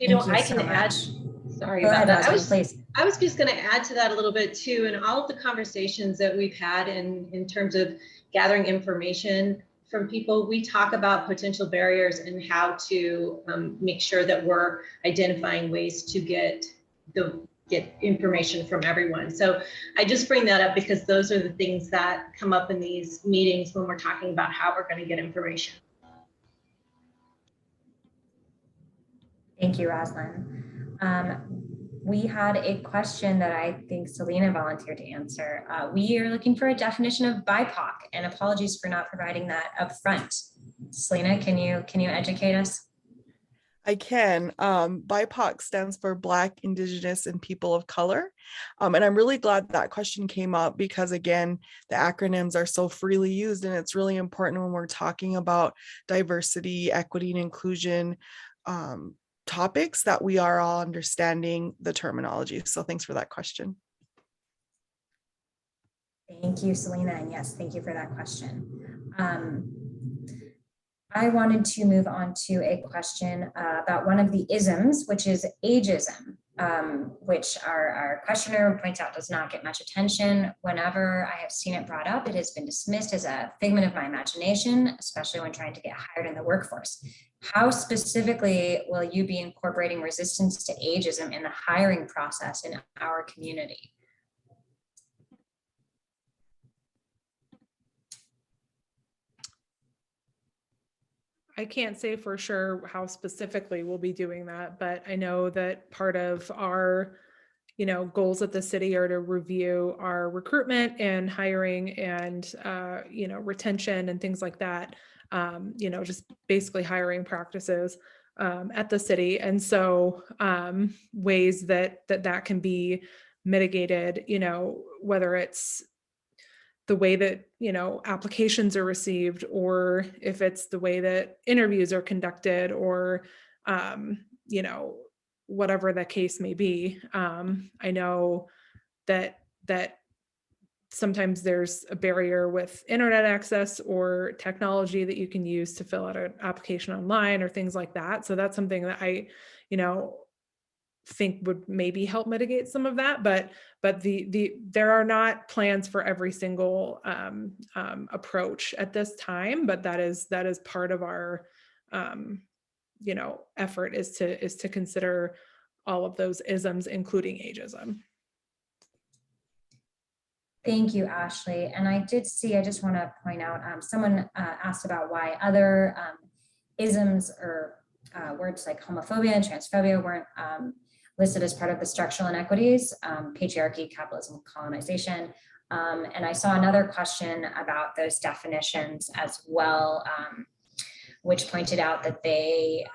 I can add, sorry about that. I was just going to add to that a little bit too. And all of the conversations that we've had in terms of gathering information from people, we talk about potential barriers and how to make sure that we're identifying ways to get information from everyone. So I just bring that up because those are the things that come up in these meetings when we're talking about how we're going to get information. Thank you, Rozlyn. We had a question that I think Salena volunteered to answer. We are looking for a definition of BIPOC, and apologies for not providing that up front. Salena, can you educate us? I can. BIPOC stands for Black, Indigenous, and People of Color. And I'm really glad that question came up because, again, the acronyms are so freely used, and it's really important when we're talking about diversity, equity, and inclusion topics that we are all understanding the terminology. So thanks for that question. Thank you, Salena. And yes, thank you for that question. I wanted to move on to a question about one of the isms, which is ageism, which our questioner points out does not get much attention. Whenever I have seen it brought up, it has been dismissed as a figment of my imagination, especially when trying to get hired in the workforce. How specifically will you be incorporating resistance to ageism in the hiring process in our community? I can't say for sure how specifically we'll be doing that, but I know that part of our, goals at the city are to review our recruitment and hiring and, retention and things like that. Just basically hiring practices at the city. And so ways that can be mitigated, whether it's the way that, applications are received, or if it's the way that interviews are conducted, or, whatever the case may be. I know that sometimes there's a barrier with internet access or technology that you can use to fill out an application online or things like that. So that's something that I, think would maybe help mitigate some of that, but there are not plans for every single approach at this time, but that is part of our effort is to consider all of those isms, including ageism. Thank you, Ashley. And I just want to point out, someone asked about why other isms or words like homophobia and transphobia weren't listed as part of the structural inequities, patriarchy, capitalism, colonization. And I saw another question about those definitions as well, which pointed out that they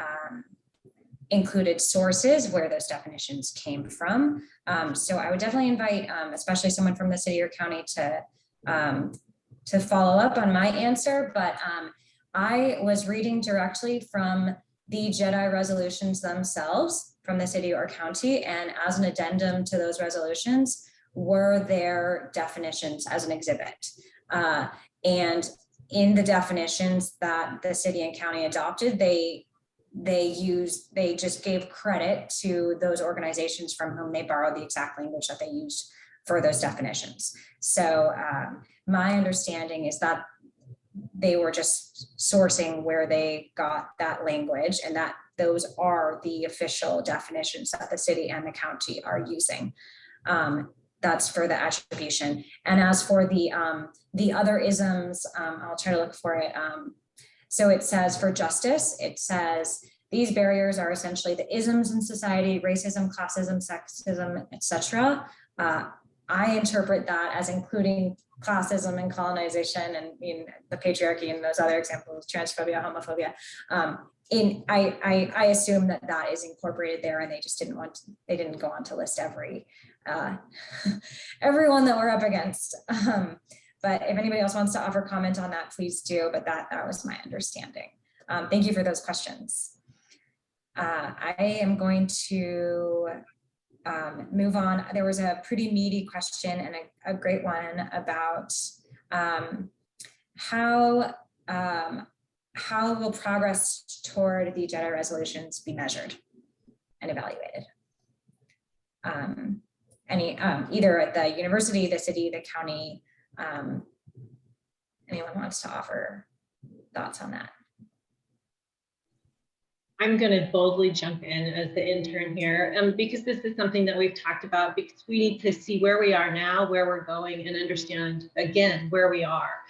included sources where those definitions came from. So I would definitely invite, especially someone from the city or county to follow up on my answer, but I was reading directly from the Jedi resolutions themselves from the city or county, and as an addendum to those resolutions were their definitions as an exhibit. And in the definitions that the city and county adopted, they just gave credit to those organizations from whom they borrowed the exact language that they used for those definitions. So my understanding is that they were just sourcing where they got that language, and that those are the official definitions that the city and the county are using. That's for the attribution. And as for the other isms, I'll try to look for it. So it says for justice, it says these barriers are essentially the isms in society: racism, classism, sexism, etc. I interpret that as including classism and colonization and the patriarchy and those other examples, transphobia, homophobia. I assume that is incorporated there, and they just they didn't go on to list everyone that we're up against. But if anybody else wants to offer comment on that, please do. But that was my understanding. Thank you for those questions. I am going to move on. There was a pretty meaty question and a great one about how will progress toward the Jedi resolutions be measured and evaluated? Either at the university, the city, the county, anyone wants to offer thoughts on that? I'm going to boldly jump in as the intern here, because this is something that we've talked about, because we need to see where we are now, where we're going, and understand, again, where we are.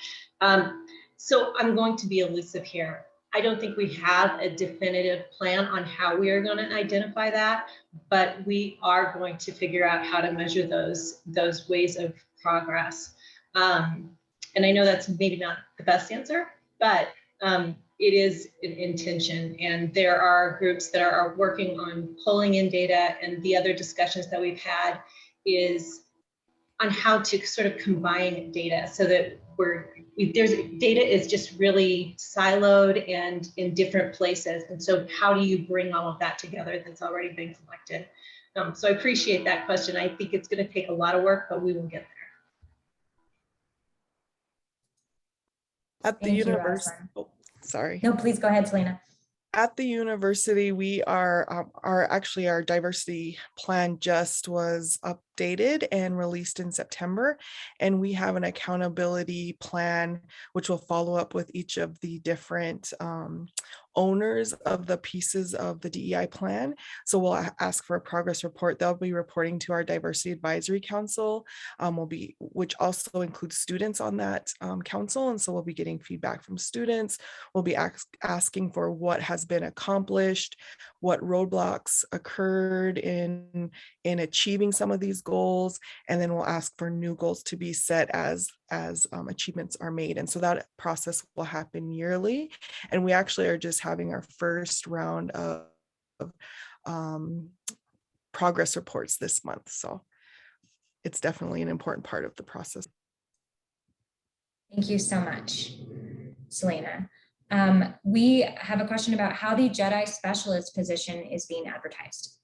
So I'm going to be elusive here. I don't think we have a definitive plan on how we are going to identify that, but we are going to figure out how to measure those ways of progress. And I know that's maybe not the best answer, but it is an intention, and there are groups that are working on pulling in data, and the other discussions that we've had is on how to sort of combine data so that data is just really siloed and in different places. And so how do you bring all of that together that's already been collected? So I appreciate that question. I think it's going to take a lot of work, but we will get there. At the university, sorry. No, please go ahead, Salena. At the university, we are actually our diversity plan just was updated and released in September, and we have an accountability plan which will follow up with each of the different owners of the pieces of the DEI plan. So we'll ask for a progress report. They'll be reporting to our Diversity Advisory Council, which also includes students on that council. And so we'll be getting feedback from students. We'll be asking for what has been accomplished, what roadblocks occurred in achieving some of these goals, and then we'll ask for new goals to be set as achievements are made. And so that process will happen yearly. And we actually are just having our first round of progress reports this month. So it's definitely an important part of the process. Thank you so much, Salena. We have a question about how the Jedi specialist position is being advertised.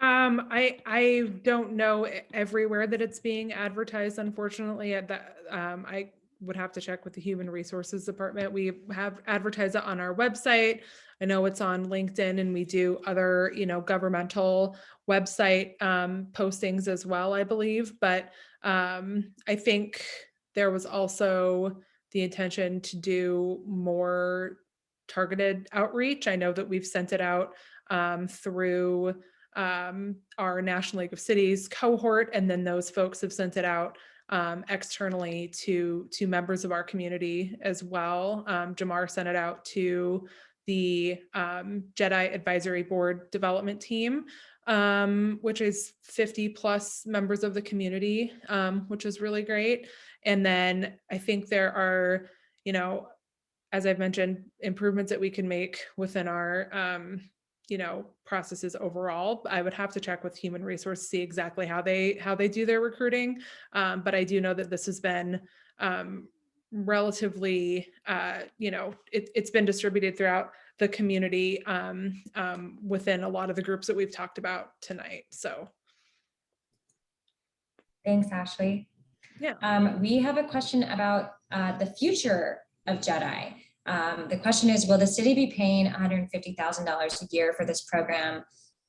I don't know everywhere that it's being advertised, unfortunately. I would have to check with the Human Resources Department. We have advertised it on our website. I know it's on LinkedIn, and we do other, governmental website postings as well, I believe. But I think there was also the intention to do more targeted outreach. I know that we've sent it out through our National League of Cities cohort, and then those folks have sent it out externally to members of our community as well. Jamar sent it out to the Jedi Advisory Board Development Team, which is 50 plus members of the community, which is really great. And then I think there are, as I've mentioned, improvements that we can make within our, processes overall. I would have to check with human resources, see exactly how they do their recruiting. But I do know that this has been relatively, it's been distributed throughout the community within a lot of the groups that we've talked about tonight. So. Thanks, Ashley. Yeah. We have a question about the future of Jedi. The question is, will the city be paying $150,000 a year for this program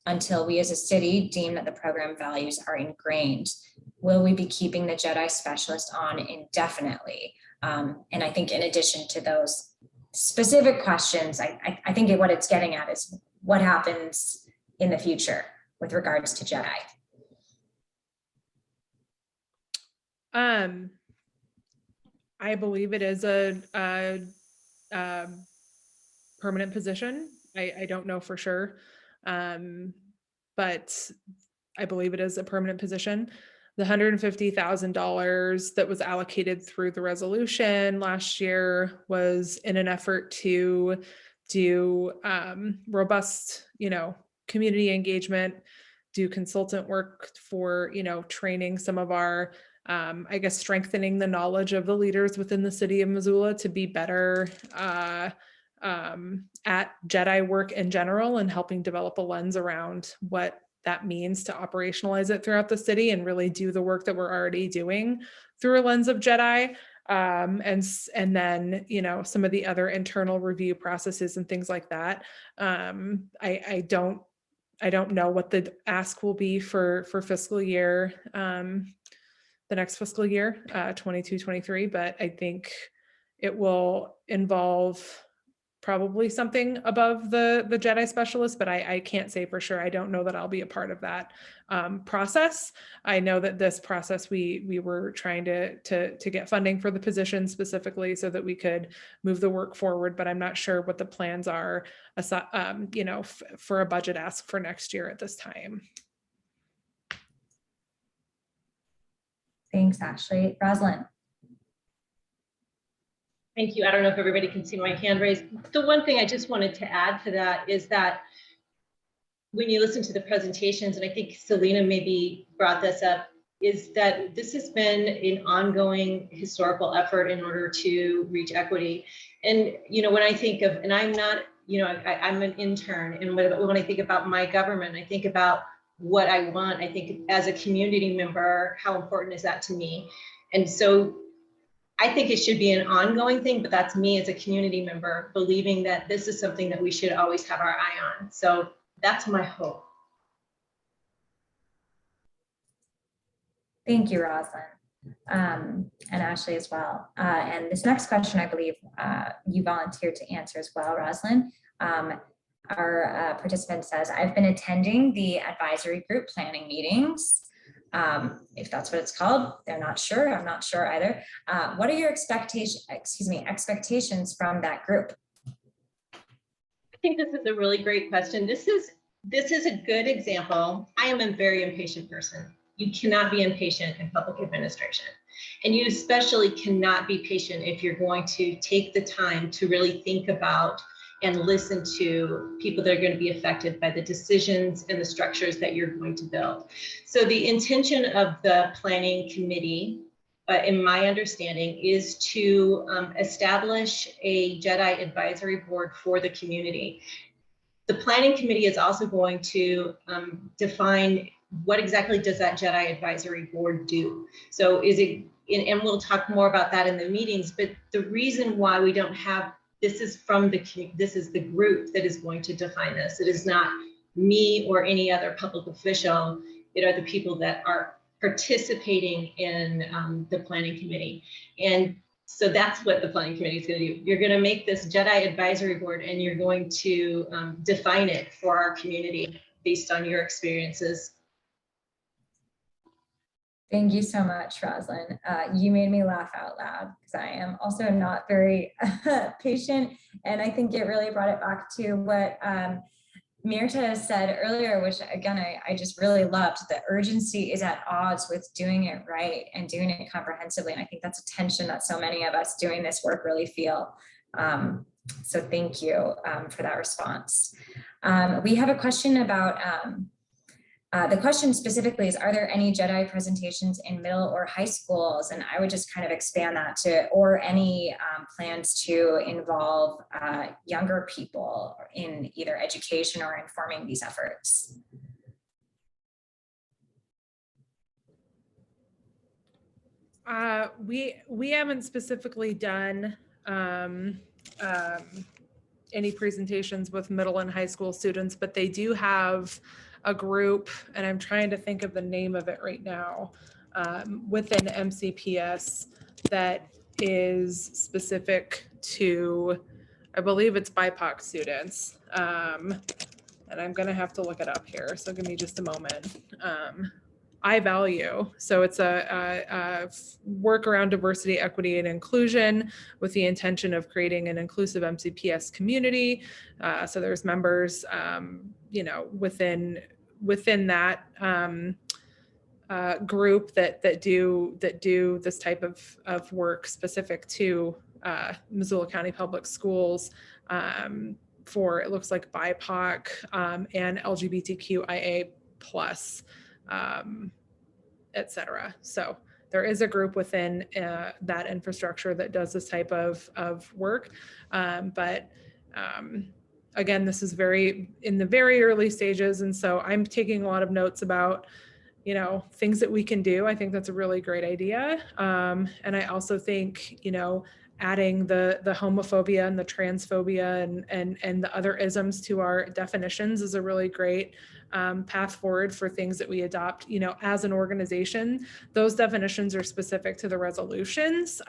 until we as a city deem that the program values are ingrained? Will we be keeping the Jedi specialist on indefinitely? And I think in addition to those specific questions, I think what it's getting at is what happens in the future with regards to Jedi. I believe it is a permanent position. I don't know for sure, but I believe it is a permanent position. The $150,000 that was allocated through the resolution last year was in an effort to do robust, community engagement, do consultant work for, training some of our, strengthening the knowledge of the leaders within the city of Missoula to be better at Jedi work in general, and helping develop a lens around what that means to operationalize it throughout the city and really do the work that we're already doing through a lens of Jedi. And then, some of the other internal review processes and things like that. I don't know what the ask will be for fiscal year, the next fiscal year, 22-23, but I think it will involve probably something above the Jedi specialist, but I can't say for sure. I don't know that I'll be a part of that process. I know that this process, we were trying to get funding for the position specifically so that we could move the work forward, but I'm not sure what the plans are, for a budget ask for next year at this time. Thanks, Ashley. Rozlyn. Thank you. I don't know if everybody can see my hand raised. The one thing I just wanted to add to that is that when you listen to the presentations, and I think Salena maybe brought this up, is that this has been an ongoing historical effort in order to reach equity. And, when I think of, and I'm not, I'm an intern, and when I think about my government, I think about what I want. I think as a community member, how important is that to me? And so I think it should be an ongoing thing, but that's me as a community member believing that this is something that we should always have our eye on. So that's my hope. Thank you, Rozlyn, and Ashley as well. And this next question, I believe you volunteered to answer as well, Rozlyn. Our participant says, I've been attending the advisory group planning meetings. If that's what it's called, they're not sure. I'm not sure either. What are your expectations from that group? I think this is a really great question. This is a good example. I am a very impatient person. You cannot be impatient in public administration. And you especially cannot be patient if you're going to take the time to really think about and listen to people that are going to be affected by the decisions and the structures that you're going to build. So the intention of the planning committee, in my understanding, is to establish a Jedi advisory board for the community. The planning committee is also going to define what exactly does that Jedi advisory board do. So is it, and we'll talk more about that in the meetings, but the reason why we don't have, this is the group that is going to define this. It is not me or any other public official. It are the people that are participating in the planning committee. And so that's what the planning committee is going to do. You're going to make this Jedi advisory board, and you're going to define it for our community based on your experiences. Thank you so much, Rozlyn. You made me laugh out loud because I am also not very patient. And I think it really brought it back to what Mirtha said earlier, which again, I just really loved. The urgency is at odds with doing it right and doing it comprehensively. And I think that's a tension that so many of us doing this work really feel. So thank you for that response. We have a question about, the question specifically is, are there any Jedi presentations in middle or high schools? And I would just kind of expand that to, or any plans to involve younger people in either education or informing these efforts. We haven't specifically done any presentations with middle and high school students, but they do have a group, and I'm trying to think of the name of it right now, within MCPS that is specific to, I believe it's BIPOC students. And I'm gonna have to look it up here, so give me just a moment. I value. So it's a work around diversity, equity, and inclusion with the intention of creating an inclusive MCPS community. So there's members, you know, within that group that do this type of work specific to Missoula County Public Schools for, it looks like BIPOC and LGBTQIA plus. Et cetera. So there is a group within that infrastructure that does this type of work. But again, this is in the very early stages. And so I'm taking a lot of notes about, you know, things that we can do. I think that's a really great idea. And I also think, you know, adding the homophobia and the transphobia and the other isms to our definitions is a really great path forward for things that we adopt, you know, as an organization. Those definitions are specific to the resolutions.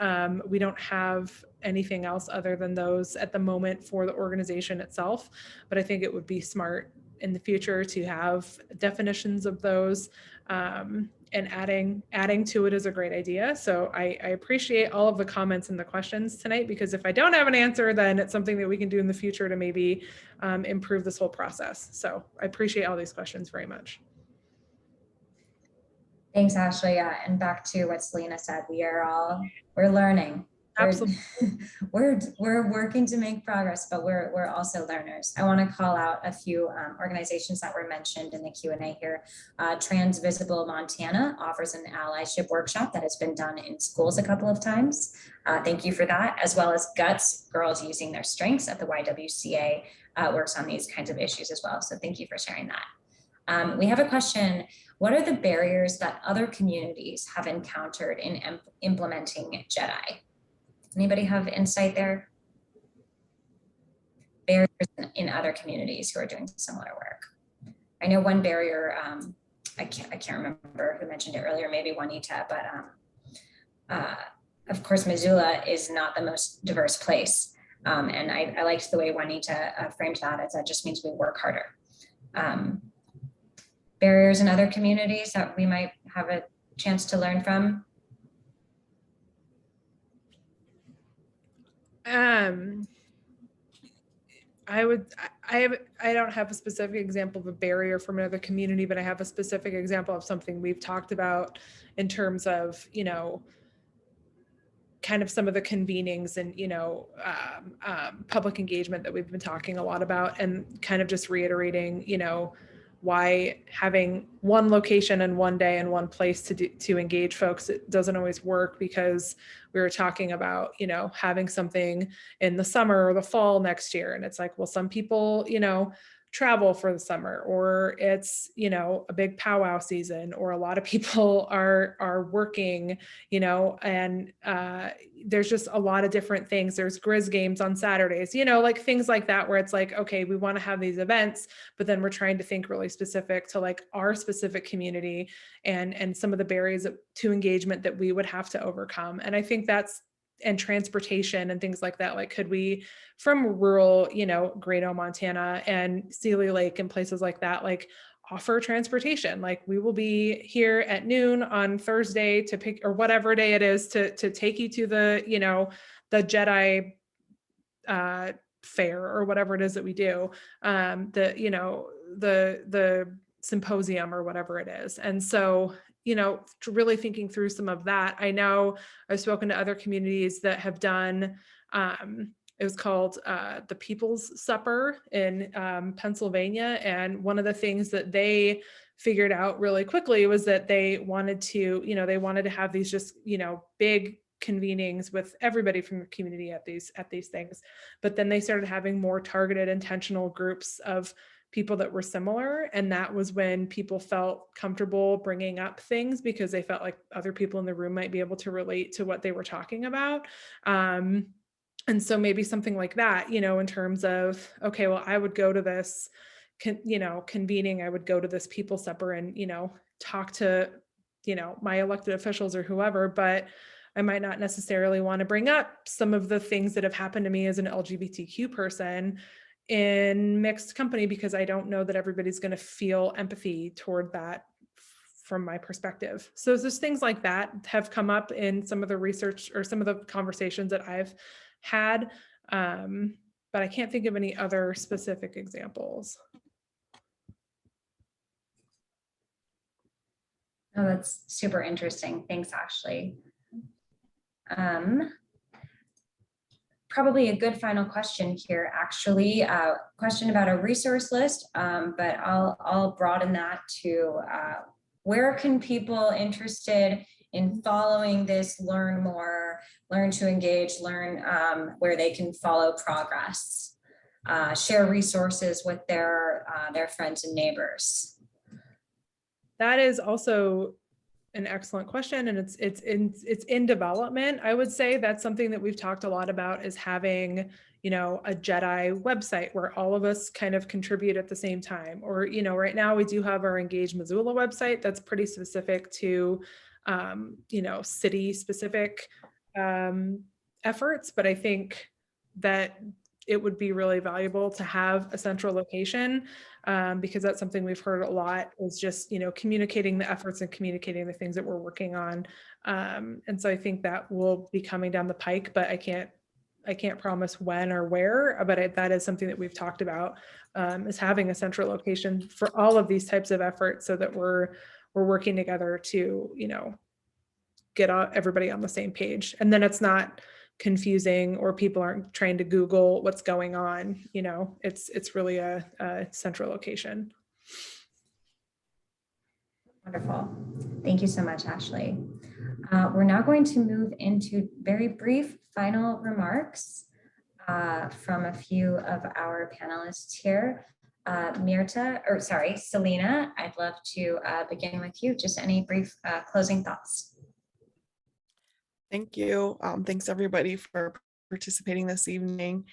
We don't have anything else other than those at the moment for the organization itself, but I think it would be smart in the future to have definitions of those, and adding to it is a great idea. So I appreciate all of the comments and the questions tonight, because if I don't have an answer, then it's something that we can do in the future to maybe improve this whole process. So I appreciate all these questions very much. Thanks, Ashley. Yeah, and back to what Salena said, we're learning. Absolutely. We're working to make progress, but we're also learners. I want to call out a few organizations that were mentioned in the Q&A here. Transvisible Montana offers an allyship workshop that has been done in schools a couple of times. Thank you for that, as well as Guts, Girls Using Their Strengths at the YWCA works on these kinds of issues as well. So thank you for sharing that. We have a question. What are the barriers that other communities have encountered in implementing Jedi? Anybody have insight there? Barriers in other communities who are doing similar work. I know one barrier, I can't remember who mentioned it earlier, maybe Juanita, but of course, Missoula is not the most diverse place. And I liked the way Juanita framed that, as that just means we work harder. Barriers in other communities that we might have a chance to learn from. I don't have a specific example of a barrier from another community, but I have a specific example of something we've talked about in terms of, you know, kind of some of the convenings and, you know, public engagement that we've been talking a lot about, and kind of just reiterating, you know, why having one location and one day and one place to engage folks, it doesn't always work, because we were talking about, you know, having something in the summer or the fall next year. And it's like, well, some people, you know, travel for the summer, or it's, you know, a big powwow season, or a lot of people are working, you know, and there's just a lot of different things. There's Grizz games on Saturdays, you know, like things like that, where it's like, okay, we want to have these events, but then we're trying to think really specific to like our specific community and some of the barriers to engagement that we would have to overcome. And I think that's, and transportation and things like that. Like, could we, from rural, you know, Grado, Montana and Sealy Lake and places like that, like offer transportation? Like, we will be here at noon on Thursday to pick, or whatever day it is, to take you to the, you know, the Jedi fair, or whatever it is that we do, the, you know, the symposium or whatever it is. And so, you know, really thinking through some of that. I know I've spoken to other communities that have done it was called the People's Supper in Pennsylvania. And one of the things that they figured out really quickly was that they wanted to, they wanted to have these just, big convenings with everybody from the community at these things. But then they started having more targeted, intentional groups of people that were similar. And that was when people felt comfortable bringing up things because they felt like other people in the room might be able to relate to what they were talking about. And so maybe something like that, in terms of, okay, well, I would go to this, convening, I would go to this people supper and, talk to, my elected officials or whoever, but I might not necessarily want to bring up some of the things that have happened to me as an LGBTQ person in mixed company because I don't know that everybody's going to feel empathy toward that from my perspective. So there's things like that have come up in some of the research or some of the conversations that I've had, but I can't think of any other specific examples. Oh, that's super interesting. Thanks, Ashley. Probably a good final question here, actually. Question about a resource list, but I'll broaden that to where can people interested in following this learn more, learn to engage, learn where they can follow progress, share resources with their friends and neighbors? That is also an excellent question, and it's in development. I would say that's something that we've talked a lot about, is having, a Jedi website where all of us kind of contribute at the same time. Or, right now we do have our Engage Missoula website that's pretty specific to, city specific efforts. But I think that it would be really valuable to have a central location, because that's something we've heard a lot, is just, communicating the efforts and communicating the things that we're working on. And so I think that will be coming down the pike, but I can't promise when or where, but that is something that we've talked about, is having a central location for all of these types of efforts so that we're working together to, get everybody on the same page. And then it's not confusing or people aren't trying to Google what's going on. It's really a central location. Wonderful. Thank you so much, Ashley. We're now going to move into very brief final remarks from a few of our panelists here. Salena, I'd love to begin with you. Just any brief closing thoughts. Thank you. Thanks everybody for participating this evening.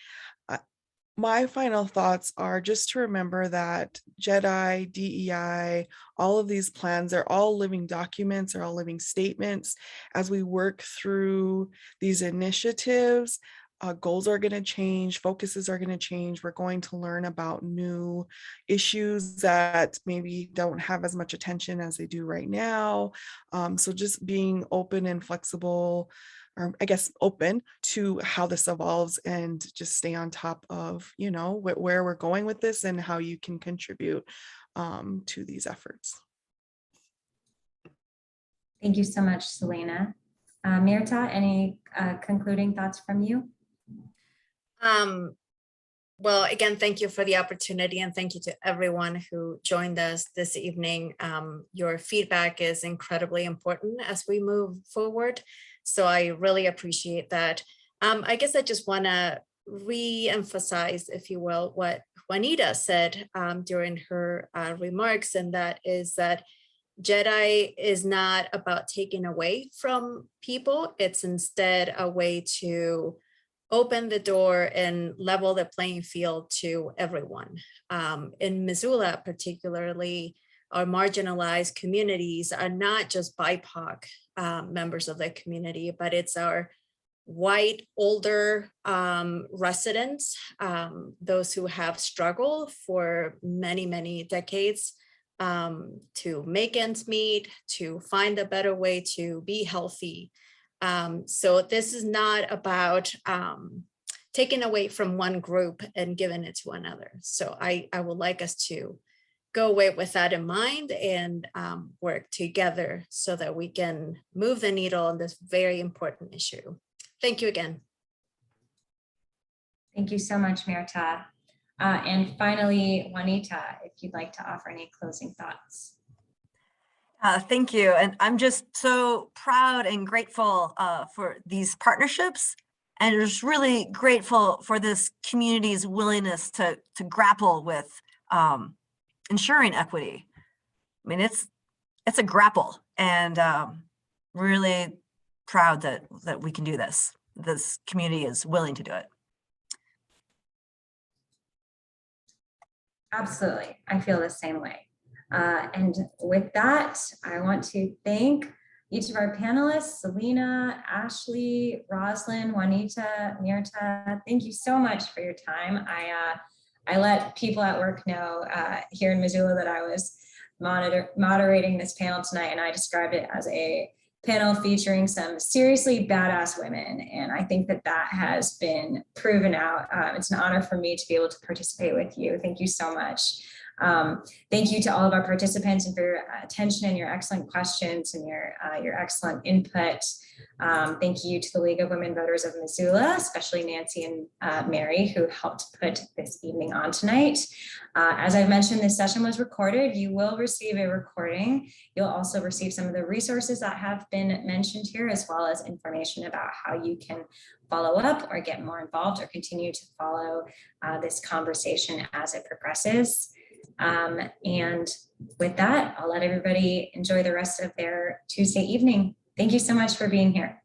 My final thoughts are just to remember that Jedi, DEI, all of these plans are all living documents, are all living statements. As we work through these initiatives, goals are going to change, focuses are going to change. We're going to learn about new issues that maybe don't have as much attention as they do right now. So just being open and flexible, or I guess open to how this evolves, and just stay on top of, where we're going with this and how you can contribute to these efforts. Thank you so much, Salena. Mirtha, any concluding thoughts from you? Well, again, thank you for the opportunity, and thank you to everyone who joined us this evening. Your feedback is incredibly important as we move forward, so I really appreciate that. I guess I just want to re-emphasize, if you will, what Juanita said during her remarks, and that is that Jedi is not about taking away from people. It's instead a way to open the door and level the playing field to everyone. In Missoula, particularly, our marginalized communities are not just BIPOC members of the community, but it's our white, older residents, those who have struggled for many, many decades to make ends meet, to find a better way to be healthy. So this is not about taking away from one group and giving it to another. So I would like us to go away with that in mind and work together so that we can move the needle on this very important issue. Thank you again. Thank you so much, Mirtha. And finally, Juanita, if you'd like to offer any closing thoughts. Thank you. And I'm just so proud and grateful for these partnerships, and just really grateful for this community's willingness to grapple with ensuring equity. I mean, it's a grapple, and really proud that we can do this. This community is willing to do it. Absolutely. I feel the same way. And with that, I want to thank each of our panelists, Salena, Ashley, Rozlyn, Juanita, Mirtha. Thank you so much for your time. I let people at work know here in Missoula that I was moderating this panel tonight, and I described it as a panel featuring some seriously badass women. And I think that has been proven out. It's an honor for me to be able to participate with you. Thank you so much. Thank you to all of our participants and for your attention and your excellent questions and your excellent input. Thank you to the League of Women Voters of Missoula, especially Nancy and Mary, who helped put this evening on tonight. As I've mentioned, this session was recorded. You will receive a recording. You'll also receive some of the resources that have been mentioned here, as well as information about how you can follow up or get more involved or continue to follow this conversation as it progresses. And with that, I'll let everybody enjoy the rest of their Tuesday evening. Thank you so much for being here.